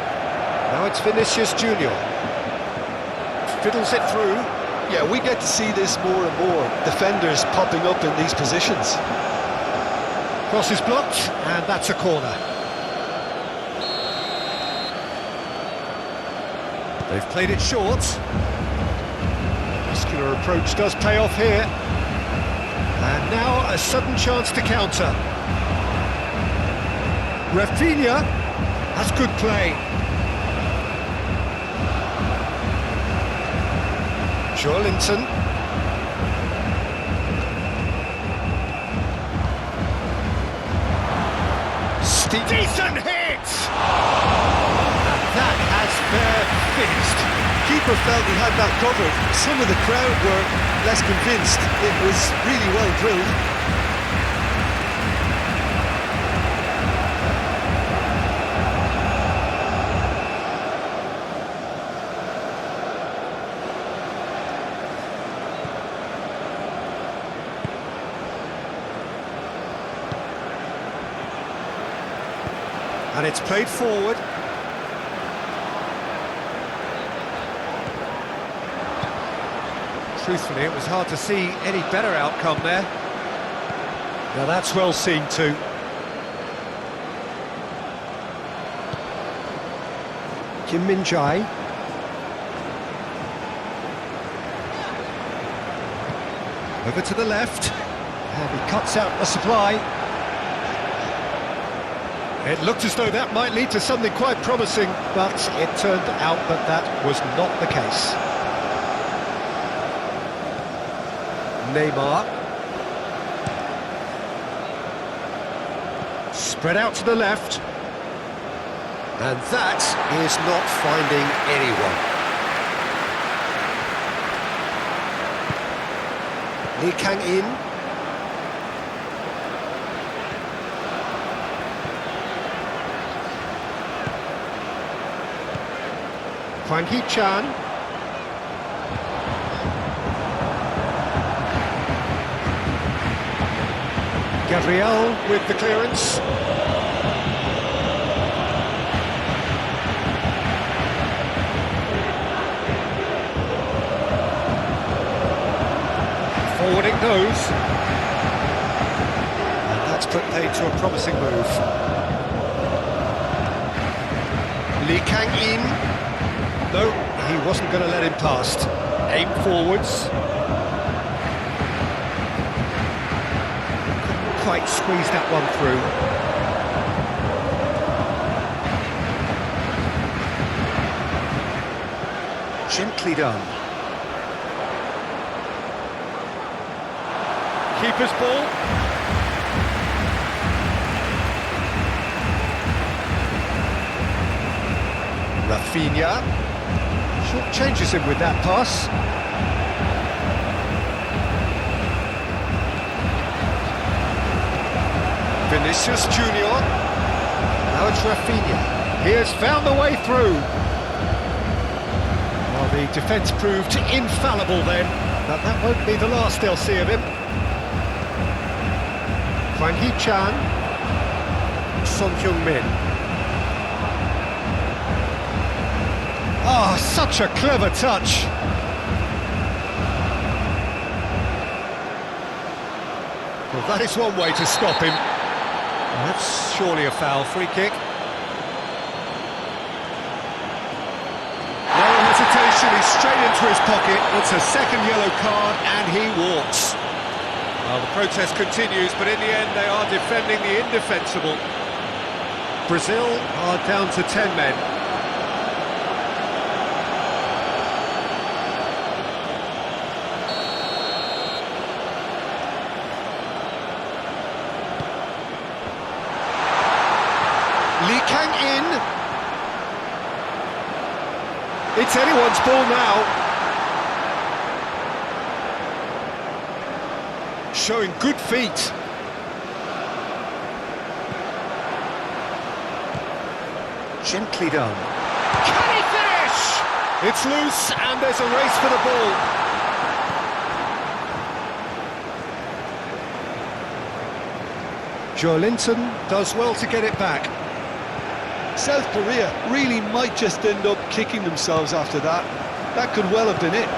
Now it's Vinicius Junior. Fiddles it through. Yeah, we get to see this more and more. Defenders popping up in these positions. Cross is blocked, and that's a corner. They've played it short. Muscular approach does pay off here. And now a sudden chance to counter. Rafinha has good play. Joelinton. Decent hit! And that has finished. Keeper felt he had that covered. Some of the crowd were less convinced. It was really well drilled. And it's played forward. Truthfully, it was hard to see any better outcome there. Now that's well seen too. Kim Min-jae. Over to the left. And he cuts out the supply. It looked as though that might lead to something quite promising, but it turned out that that was not the case. Neymar. Spread out to the left. And that is not finding anyone. Lee Kang-in. Hwang Hee-chan. Gabriel with the clearance. Forward it goes. And that's put paid to a promising move. Lee Kang-in. No, he wasn't going to let him past. Aim forwards. Couldn't quite squeeze that one through. Gently done. Keeper's ball. Rafinha. Short changes him with that pass. Vinicius Junior. Now it's Rafinha. He has found the way through. Well, the defence proved infallible then, but that won't be the last they'll see of him. Hwang Hee-chan. Son Heung-min. Oh, such a clever touch. Well, that is one way to stop him. That's surely a foul. Free kick. No hesitation, he's straight into his pocket. It's a second yellow card and he walks. Well, the protest continues, but in the end they are defending the indefensible. Brazil are down to 10 men. Lee Kang-in. It's anyone's ball now. Showing good feet. Gently done. Can he finish? It's loose and there's a race for the ball. Joelinton does well to get it back. South Korea really might just end up kicking themselves after that. That could well have been it.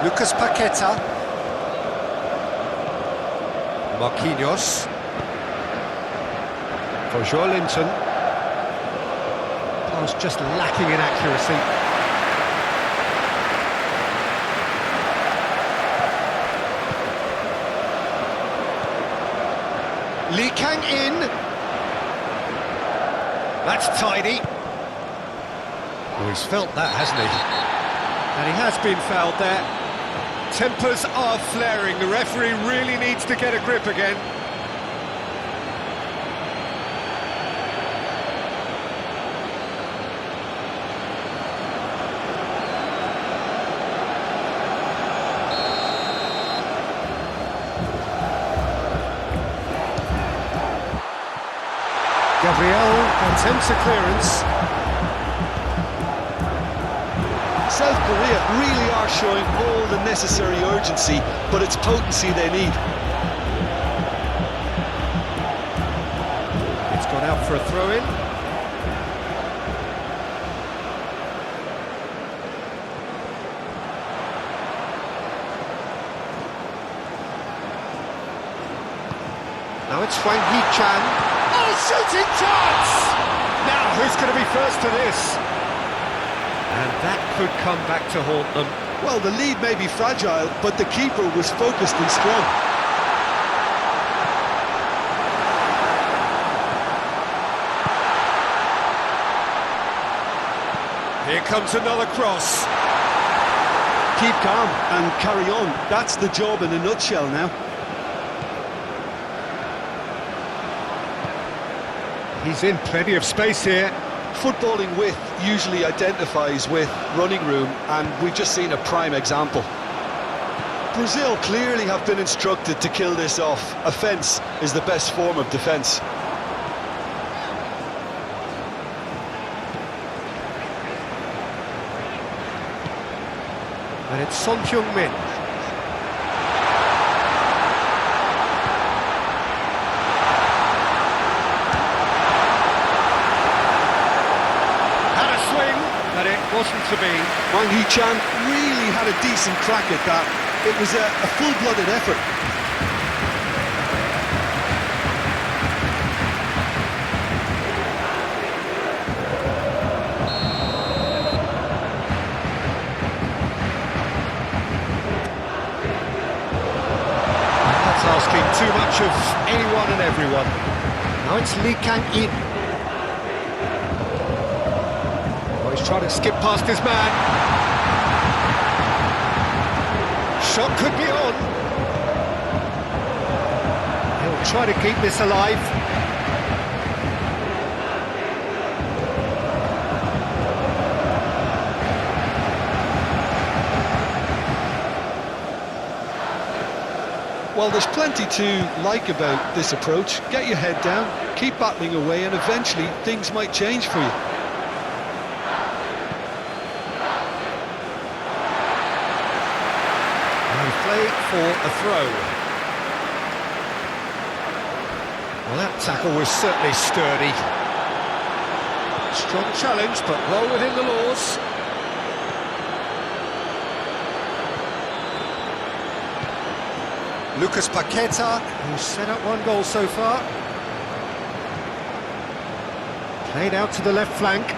Lucas Paqueta. Marquinhos. For Joelinton. Pass just lacking in accuracy. Lee Kang in. That's tidy. Oh, he's felt that, hasn't he? And he has been fouled there. Tempers are flaring. The referee really needs to get a grip again. Gabriel attempts a clearance. South Korea really are showing all the necessary urgency, but it's potency they need. It's gone out for a throw-in. Now it's Hwang Hee-chan. Oh, shooting chance! Now, who's going to be first to this? And that could come back to haunt them. Well, the lead may be fragile, but the keeper was focused and strong. Here comes another cross. Keep calm and carry on. That's the job in a nutshell now. He's in plenty of space here. Footballing width usually identifies with running room, and we've just seen a prime example. Brazil clearly have been instructed to kill this off. Offence is the best form of defence. And it's Son Heung-min. But it wasn't to be. Hwang Hee-chan really had a decent crack at that. It was a full-blooded effort. That's asking too much of anyone and everyone. Now it's Lee Kang-in. He's trying to skip past his man. Shot could be on. He'll try to keep this alive. Well, there's plenty to like about this approach. Get your head down, keep battling away, and eventually things might change for you. Play for a throw. Well, that tackle was certainly sturdy. Strong challenge, but well within the laws. Lucas Paqueta, who's set up one goal so far. Played out to the left flank.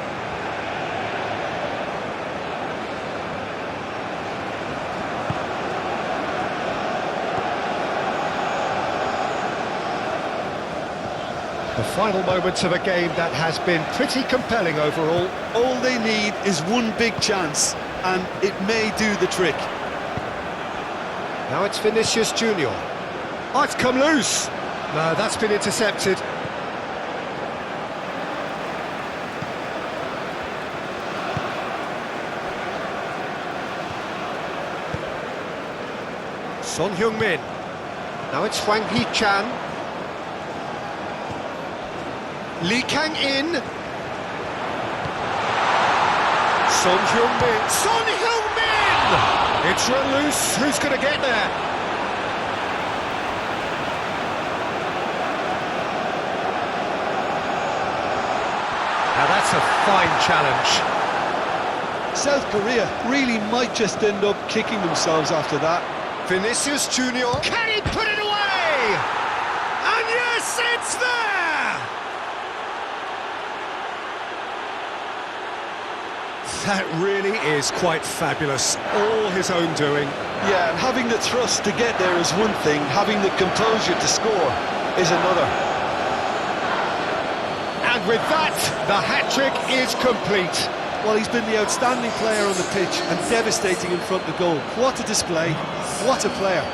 The final moments of a game that has been pretty compelling overall. All they need is one big chance, and it may do the trick. Now it's Vinicius Junior. Oh, it's come loose. No, that's been intercepted. Son Heung-min. Now it's Hwang Hee-chan. Lee Kang-in. Son Heung-min. Son Heung-min! It's run loose. Who's going to get there? Now that's a fine challenge. South Korea really might just end up kicking themselves after that. Vinicius Junior. Can he put it away? And yes, it's there! That really is quite fabulous. All his own doing. Yeah, and having the thrust to get there is one thing, having the composure to score is another. And with that, the hat-trick is complete. Well, he's been the outstanding player on the pitch and devastating in front of goal. What a display, what a player.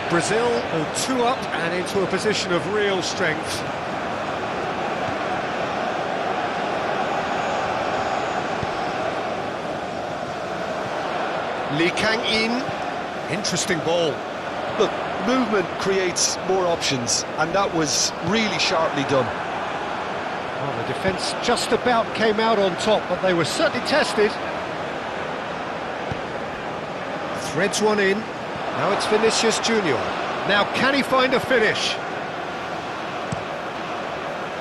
Brazil are 2 up and into a position of real strength. Lee Kang-in, interesting ball. Look, movement creates more options, and that was really sharply done. Well, the defence just about came out on top, but they were certainly tested. Threads one in. Now it's Vinicius Junior. Now can he find a finish?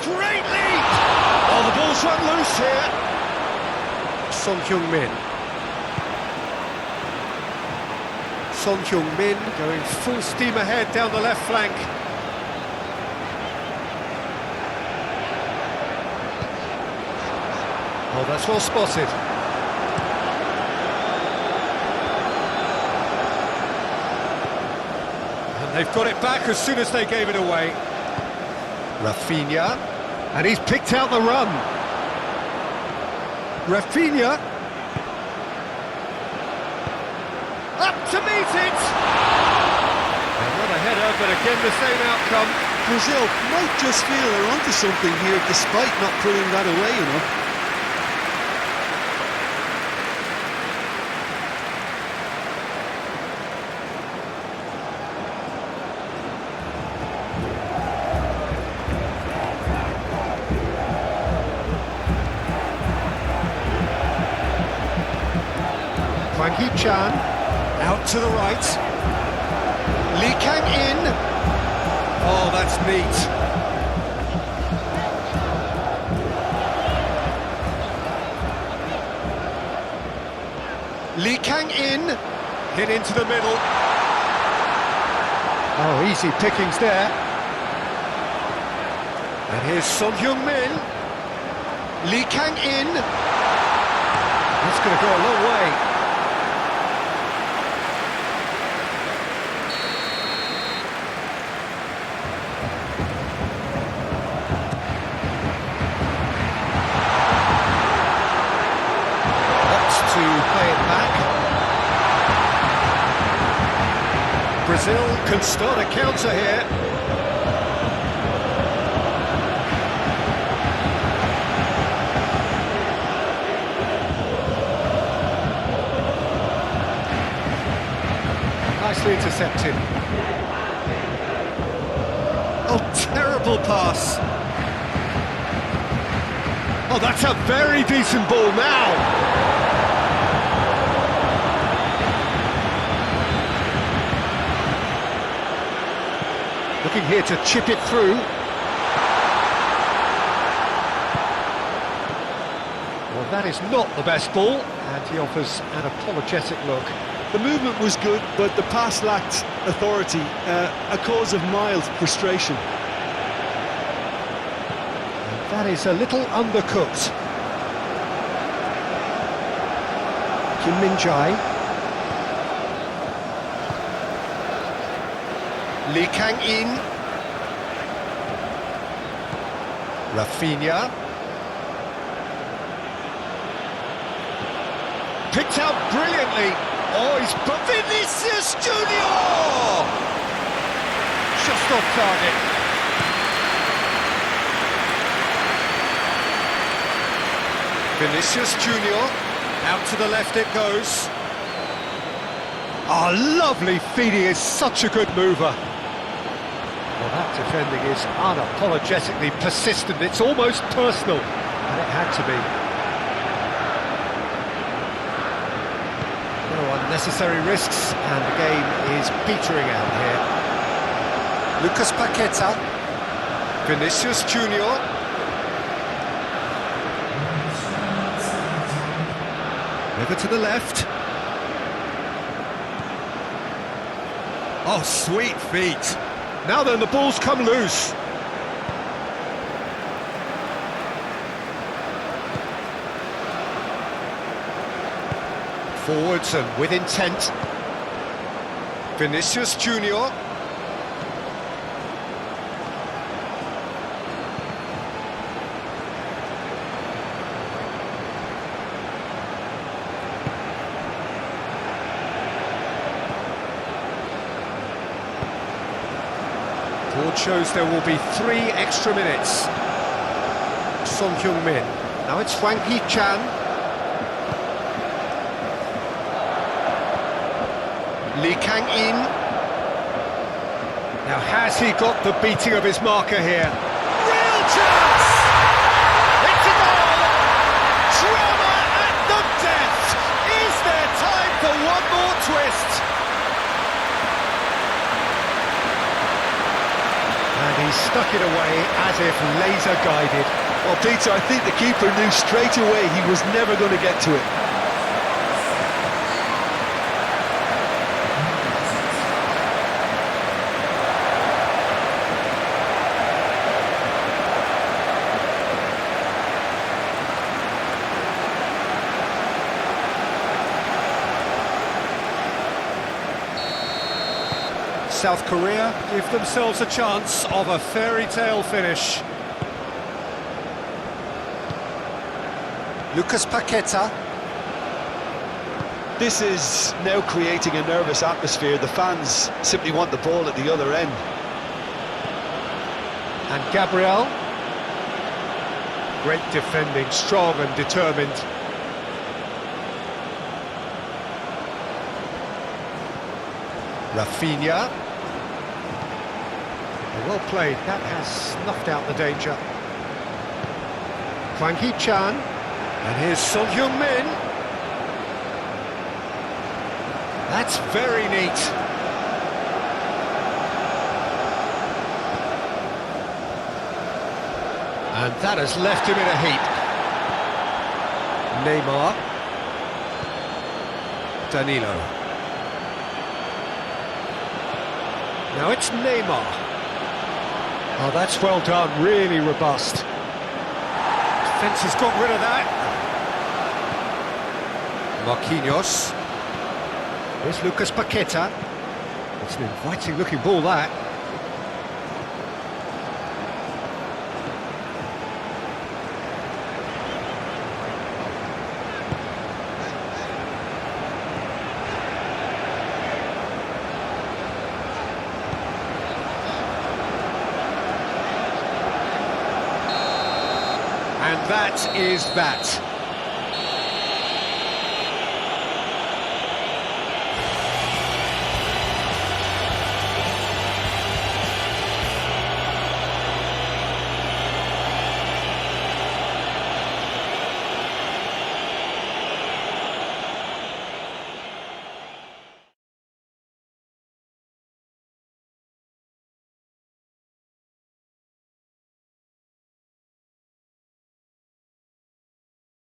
Great lead! Oh, the ball's run loose here. Son Heung-min. Son Heung-min going full steam ahead down the left flank. Oh, that's well spotted. They've got it back as soon as they gave it away. Rafinha, and he's picked out the run. Rafinha, up to meet it. Not a header, but again the same outcome. Brazil might just feel they're onto something here despite not pulling that away, you know. Hwang Hee-chan, out to the right. Lee Kang-in. Oh, that's neat. Lee Kang-in, hit into the middle. Oh, easy pickings there. And here's Son Heung-min. Lee Kang-in. That's going to go a long way. To play it back. Brazil can start a counter here. Nicely intercepted. Oh, terrible pass. Oh, that's a very decent ball now. Looking here to chip it through. Well, that is not the best ball, and he offers an apologetic look. The movement was good, but the pass lacked authority, a cause of mild frustration. And that is a little undercooked. Kim Min-jae. Lee Kang-in. Rafinha. Picked out brilliantly. Oh, he's put Vinicius Junior! Just off target. Vinicius Junior. Out to the left it goes. Oh, lovely feed. He is such a good mover. Well, that defending is unapologetically persistent. It's almost personal, and it had to be. Unnecessary risks, and the game is petering out here. Lucas Paqueta. Vinicius Junior. Over to the left. Oh, sweet feet. Now then, the ball's come loose. Forwards and with intent. Vinicius Junior. Board shows there will be 3 extra minutes. Son-Heung-min. Now it's Hwang Hee-chan. Lee Kang-in. Now has he got the beating of his marker here? Real chance! It's a goal! Drama at the death! Is there time for one more twist? And he stuck it away as if laser guided. Well, Peter, I think the keeper knew straight away he was never going to get to it. South Korea give themselves a chance of a fairy tale finish. Lucas Paqueta. This is now creating a nervous atmosphere. The fans simply want the ball at the other end. And Gabriel. Great defending, strong and determined. Rafinha. Well played, that has snuffed out the danger. Hwang Hee-chan, and here's Son-Heung-min. That's very neat. And that has left him in a heap. Neymar. Danilo. Now it's Neymar. Oh, that's well done, really robust. Defence has got rid of that. Marquinhos. Here's Lucas Paqueta. It's an inviting looking ball, that. And that is that.